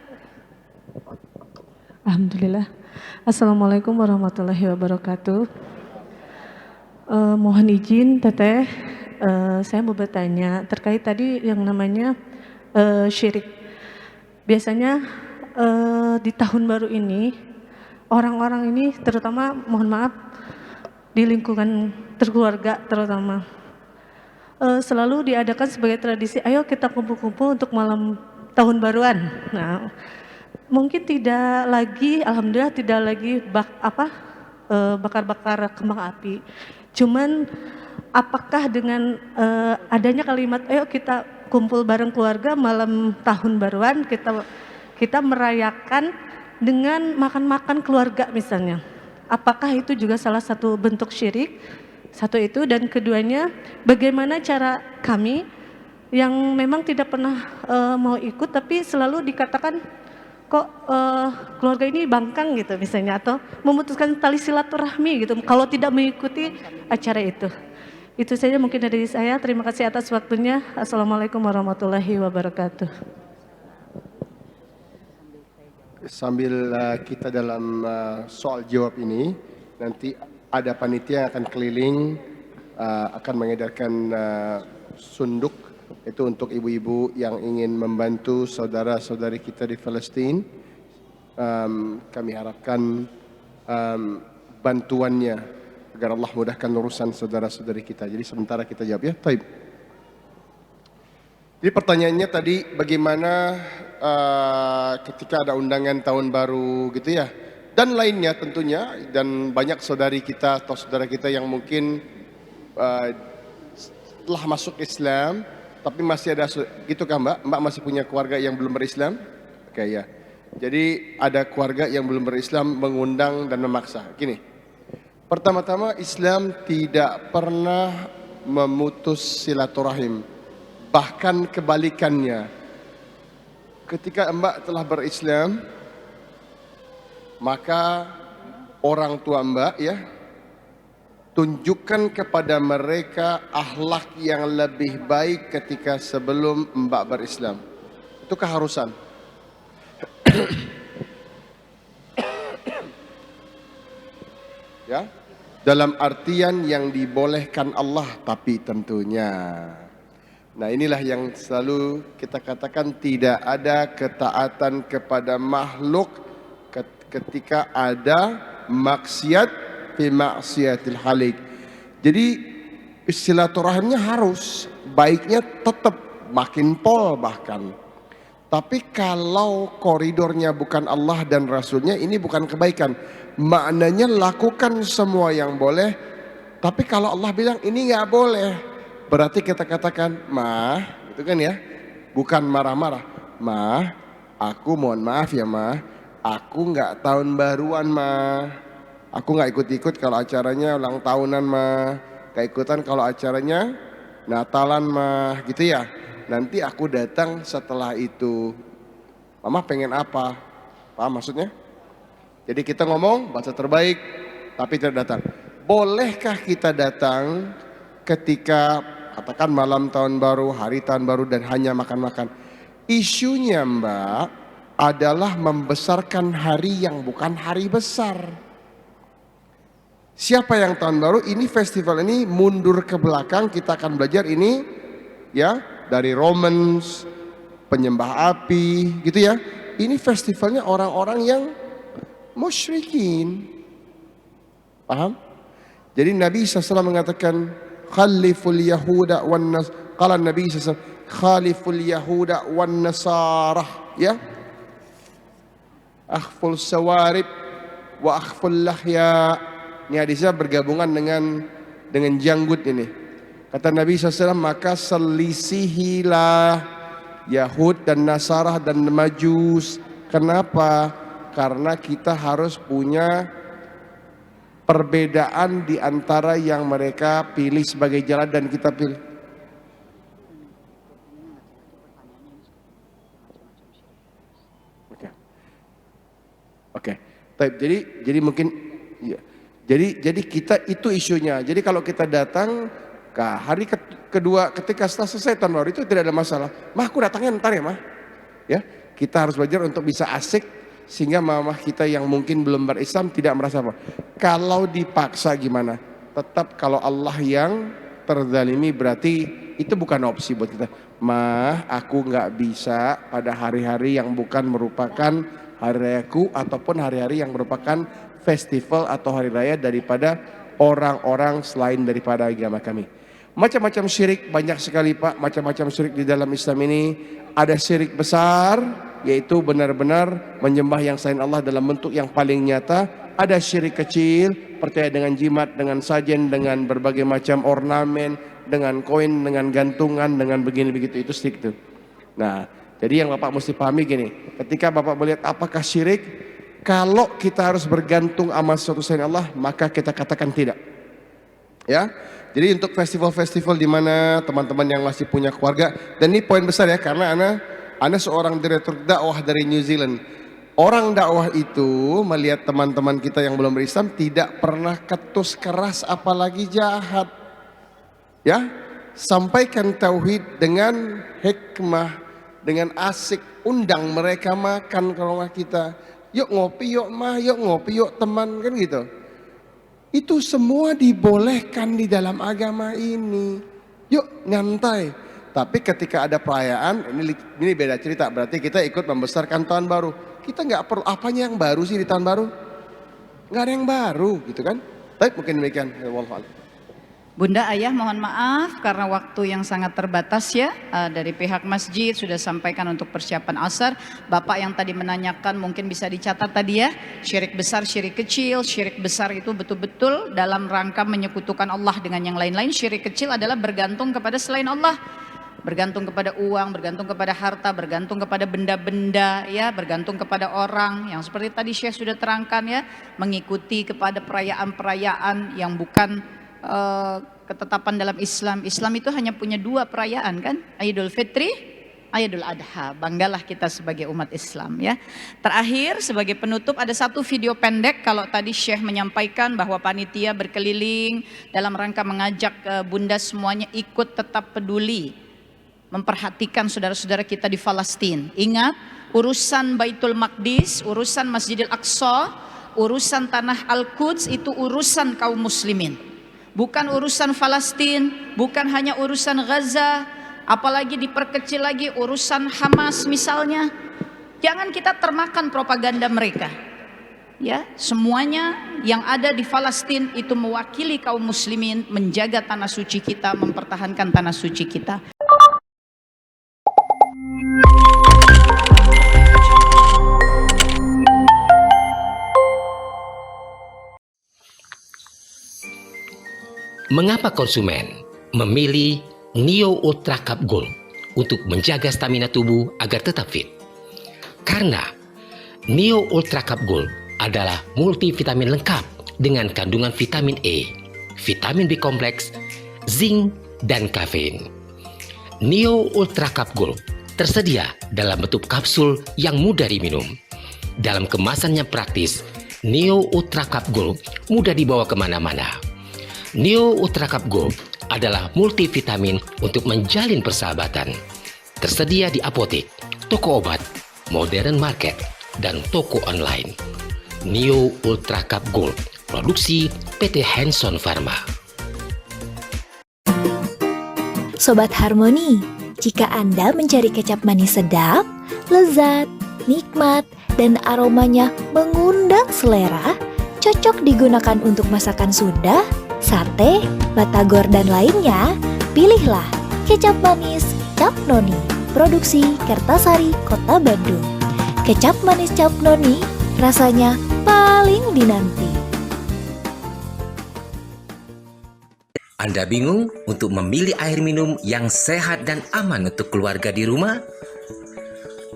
Alhamdulillah. Assalamualaikum warahmatullahi wabarakatuh. Mohon izin Teteh, saya mau bertanya terkait tadi yang namanya syirik. Biasanya di tahun baru ini orang-orang ini, terutama mohon maaf di lingkungan keluarga terutama, selalu diadakan sebagai tradisi, ayo kita kumpul-kumpul untuk malam tahun baruan. Nah, mungkin tidak lagi, alhamdulillah tidak lagi bakar-bakar kembang api. Cuman apakah dengan adanya kalimat ayo kita kumpul bareng keluarga malam tahun baruan, kita merayakan dengan makan-makan keluarga misalnya. Apakah itu juga salah satu bentuk syirik? Satu itu, dan keduanya bagaimana cara kami yang memang tidak pernah mau ikut tapi selalu dikatakan kok keluarga ini bangkang gitu misalnya, atau memutuskan tali silaturahmi gitu kalau tidak mengikuti acara itu. Itu saja mungkin dari saya. Terima kasih atas waktunya. Assalamualaikum warahmatullahi wabarakatuh. Sambil kita dalam soal jawab ini, nanti ada panitia yang akan keliling akan mengedarkan sunduk itu untuk ibu-ibu yang ingin membantu saudara-saudari kita di Palestin. Kami harapkan bantuannya agar Allah mudahkan urusan saudara-saudari kita. Jadi sementara kita jawab ya. Taib. Jadi pertanyaannya tadi bagaimana ketika ada undangan tahun baru gitu ya, dan lainnya tentunya, dan banyak saudari kita atau saudara kita yang mungkin telah masuk Islam tapi masih ada gitu kan Mbak? Mbak masih punya keluarga yang belum berislam? Oke ya. Jadi ada keluarga yang belum berislam mengundang dan memaksa. Gini. Pertama-tama Islam tidak pernah memutus silaturahim. Bahkan kebalikannya. Ketika Mbak telah berislam, maka orang tua Mbak ya, tunjukkan kepada mereka akhlak yang lebih baik ketika sebelum Mbak berislam. Itu keharusan. Ya, dalam artian yang dibolehkan Allah, tapi tentunya. Nah, inilah yang selalu kita katakan, tidak ada ketaatan kepada makhluk ketika ada maksiat fi maksiatil halik. Jadi silaturahimnya harus, baiknya tetap makin pol bahkan. Tapi kalau koridornya bukan Allah dan Rasulnya, ini bukan kebaikan. Maknanya lakukan semua yang boleh, tapi kalau Allah bilang ini nggak boleh, berarti kita katakan, "Mah," itu kan ya, bukan marah-marah. "Mah, aku mohon maaf ya Mah, aku nggak tahun baruan Mah. Aku nggak ikut-ikut kalau acaranya ulang tahunan Mah, nggak ikutan kalau acaranya Natalan Mah," gitu ya. Nanti aku datang setelah itu. Mama pengen apa? Paham maksudnya? Jadi kita ngomong bahasa terbaik, tapi tidak datang. Bolehkah kita datang ketika katakan malam tahun baru, hari tahun baru, dan hanya makan-makan? Isunya Mbak adalah membesarkan hari yang bukan hari besar. Siapa yang tahun baru? Ini festival ini mundur ke belakang, kita akan belajar ini ya. Dari Romans, penyembah api, gitu ya. Ini festivalnya orang-orang yang musyrikin. Paham? Jadi Nabi SAW mengatakan, khaliful yahuda wan nas. Qala Nabi SAW, khaliful yahuda wan nasarah. Ya. Akhful sawarib wa akhful lahya. Ini hadisnya bergabungan dengan janggut ini. Kata Nabi SAW, maka selisihilah Yahud dan Nasarah dan Majus. Kenapa? Karena kita harus punya perbedaan di antara yang mereka pilih sebagai jalan dan kita pilih. Oke. Jadi mungkin ya. Jadi kita itu isunya. Jadi kalau kita datang hari kedua ketika setelah selesai tahun baru itu tidak ada masalah. Mah aku datangnya ntar ya Mah. Ya, kita harus belajar untuk bisa asik sehingga mamah kita yang mungkin belum berislam tidak merasa apa. Kalau dipaksa gimana? Tetap kalau Allah yang terzalimi berarti itu bukan opsi buat kita. Mah, aku nggak bisa pada hari-hari yang bukan merupakan hari rayaku ataupun hari-hari yang merupakan festival atau hari raya daripada orang-orang selain daripada agama kami. Macam-macam syirik banyak sekali Pak, macam-macam syirik di dalam Islam ini. Ada syirik besar, yaitu benar-benar menyembah yang selain Allah dalam bentuk yang paling nyata. Ada syirik kecil, percaya dengan jimat, dengan sajen, dengan berbagai macam ornamen, dengan koin, dengan gantungan, dengan begini begitu, itu syirik itu. Nah, jadi yang Bapak mesti pahami gini, ketika Bapak melihat apakah syirik, kalau kita harus bergantung sama sesuatu selain Allah, maka kita katakan tidak. Ya, jadi untuk festival-festival di mana teman-teman yang masih punya keluarga, dan ini poin besar ya, karena Ana seorang direktur dakwah dari New Zealand. Orang dakwah itu melihat teman-teman kita yang belum berislam tidak pernah ketus keras apalagi jahat. Ya, sampaikan tauhid dengan hikmah, dengan asik, undang mereka makan ke rumah kita. Yuk ngopi, yuk Mah, yuk ngopi, yuk teman, kan gitu. Itu semua dibolehkan di dalam agama ini. Yuk nyantai. Tapi ketika ada perayaan, ini beda cerita. Berarti kita ikut membesarkan tahun baru. Kita nggak perlu, apanya yang baru sih di tahun baru? Nggak ada yang baru gitu kan. Baik, mungkin demikian. Bunda, Ayah mohon maaf karena waktu yang sangat terbatas ya. Dari pihak masjid sudah sampaikan untuk persiapan asar. Bapak yang tadi menanyakan mungkin bisa dicatat tadi ya. Syirik besar, syirik kecil. Syirik besar itu betul-betul dalam rangka menyekutukan Allah dengan yang lain-lain. Syirik kecil adalah bergantung kepada selain Allah. Bergantung kepada uang, bergantung kepada harta, bergantung kepada benda-benda ya, bergantung kepada orang. Yang seperti tadi Syekh sudah terangkan ya. Mengikuti kepada perayaan-perayaan yang bukan ketetapan dalam Islam. Islam itu hanya punya 2 perayaan kan, Idul Fitri, Idul Adha. Banggalah kita sebagai umat Islam ya. Terakhir sebagai penutup ada satu video pendek. Kalau tadi Syekh menyampaikan bahwa panitia berkeliling dalam rangka mengajak Bunda semuanya ikut tetap peduli, memperhatikan saudara-saudara kita di Palestina. Ingat, urusan Baitul Maqdis, urusan Masjidil Aqsa, urusan tanah Al-Quds itu urusan kaum muslimin. Bukan urusan Palestina, bukan hanya urusan Gaza, apalagi diperkecil lagi urusan Hamas misalnya. Jangan kita termakan propaganda mereka. Ya, semuanya yang ada di Palestina itu mewakili kaum muslimin, menjaga tanah suci kita, mempertahankan tanah suci kita. Mengapa konsumen memilih Neo Ultra Cup Gold untuk menjaga stamina tubuh agar tetap fit? Karena Neo Ultra Cup Gold adalah multivitamin lengkap dengan kandungan vitamin E, vitamin B kompleks, zinc, dan kafein. Neo Ultra Cup Gold tersedia dalam bentuk kapsul yang mudah diminum. Dalam kemasannya praktis, Neo Ultra Cup Gold mudah dibawa kemana-mana. Neo Ultra Cup Gold adalah multivitamin untuk menjalin persahabatan. Tersedia di apotek, toko obat, modern market, dan toko online. Neo Ultra Cup Gold, produksi PT Hanson Pharma. Sobat Harmoni, jika Anda mencari kecap manis sedap, lezat, nikmat, dan aromanya mengundang selera, cocok digunakan untuk masakan Sunda, sate, batagor, dan lainnya, pilihlah kecap manis Cap Noni, produksi Kertasari, Kota Bandung. Kecap manis Cap Noni, rasanya paling dinanti. Anda bingung untuk memilih air minum yang sehat dan aman untuk keluarga di rumah?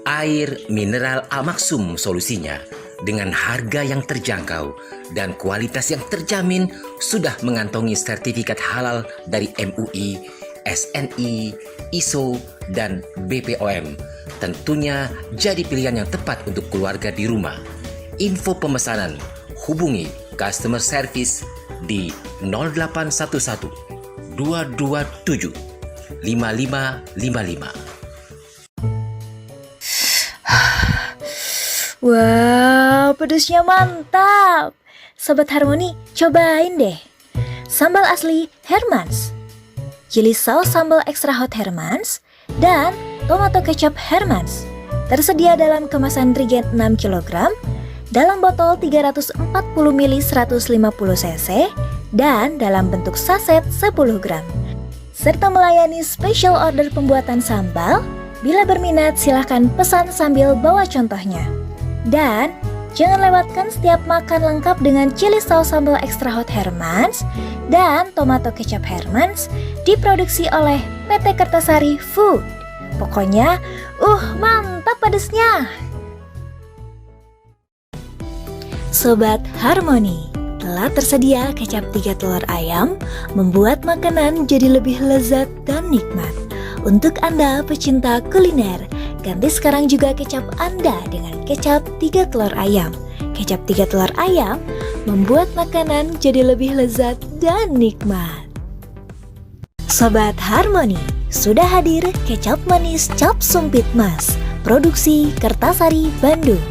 Air mineral Amaksum solusinya. Dengan harga yang terjangkau dan kualitas yang terjamin, sudah mengantongi sertifikat halal dari MUI, SNI, ISO, dan BPOM. Tentunya jadi pilihan yang tepat untuk keluarga di rumah. Info pemesanan, hubungi customer service di 0811 227 5555. Wow, pedasnya mantap. Sobat Harmoni, cobain deh. Sambal asli Hermans, chili sauce sambal extra hot Hermans, dan tomato kecap Hermans. Tersedia dalam kemasan Regen 6 kg, dalam botol 340 ml 150 cc, dan dalam bentuk saset 10 gram. Serta melayani special order pembuatan sambal. Bila berminat silahkan pesan sambil bawa contohnya. Dan jangan lewatkan setiap makan lengkap dengan chili sauce sambal extra hot Hermans dan tomato kecap Hermans diproduksi oleh PT Kertasari Food. Pokoknya, mantap pedesnya. Sobat Harmoni, telah tersedia kecap 3 telur ayam, membuat makanan jadi lebih lezat dan nikmat. Untuk Anda pecinta kuliner, ganti sekarang juga kecap Anda dengan kecap 3 telur ayam. Kecap 3 telur ayam membuat makanan jadi lebih lezat dan nikmat. Sobat Harmoni, sudah hadir kecap manis Cap Sumpit Mas, produksi Kertasari Bandung.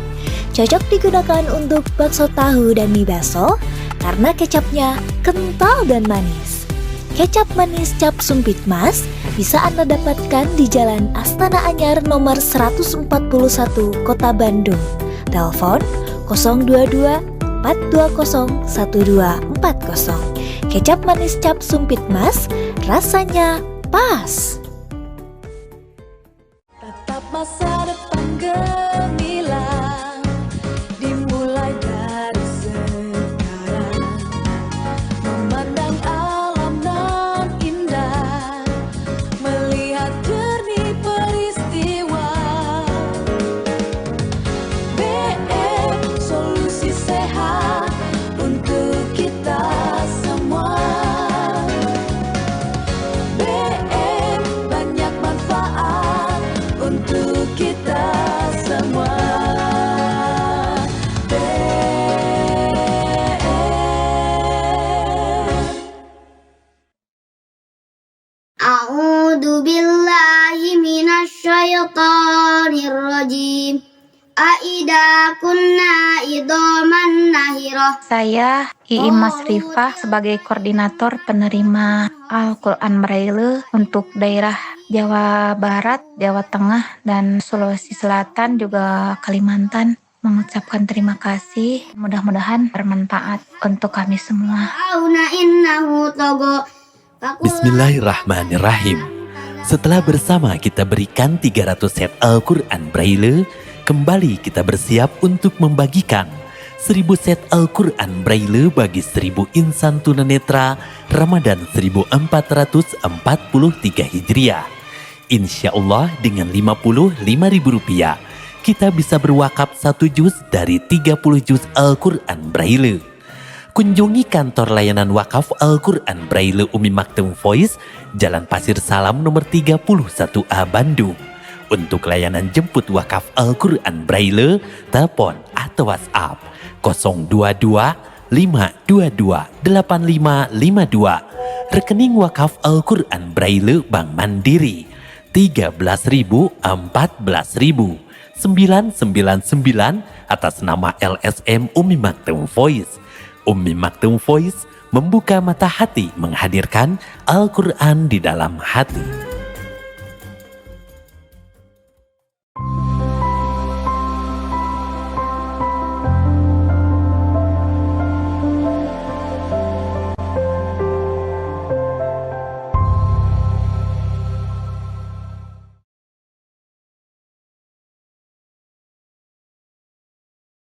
Cocok digunakan untuk bakso tahu dan mie baso, karena kecapnya kental dan manis. Kecap manis Cap Sumpit Mas bisa Anda dapatkan di Jalan Astana Anyar nomor 141 Kota Bandung. Telepon 022 420 1240. Kecap manis Cap Sumpit Mas, rasanya pas. Tetap masa depan gemilang, dimulai dari sekarang. Memandang alam nan indah, melihat jernih peristiwa. BM solusi sehat untuk kita semua. BM banyak manfaat untuk kita semua. A'udzu billahi minasyaitonir rajim. Aida kunna idhaman nahirah. Saya Iim Masrifah sebagai koordinator penerima Al-Quran Braille untuk daerah Jawa Barat, Jawa Tengah, dan Sulawesi Selatan juga Kalimantan. Mengucapkan terima kasih, mudah-mudahan bermanfaat untuk kami semua. Bismillahirrahmanirrahim. Setelah bersama kita berikan 300 set Al-Quran Braille, kembali kita bersiap untuk membagikan 1000 set Al-Quran Braille bagi 1000 insan tunanetra Ramadan 1443 Hijriah. Insya Allah dengan Rp55.000 kita bisa berwakaf 1 juz dari 30 juz Al-Quran Braille. Kunjungi kantor layanan wakaf Al-Quran Braille Umi Maktum Voice, Jalan Pasir Salam nomor 31A Bandung. Untuk layanan jemput wakaf Al-Quran Braille, telepon atau WhatsApp 022 522 8552. Rekening wakaf Al-Quran Braille Bank Mandiri 13.000 14.000 999 atas nama LSM Umi Maktum Voice. Umi Maktum Voice membuka mata hati menghadirkan Al-Quran di dalam hati.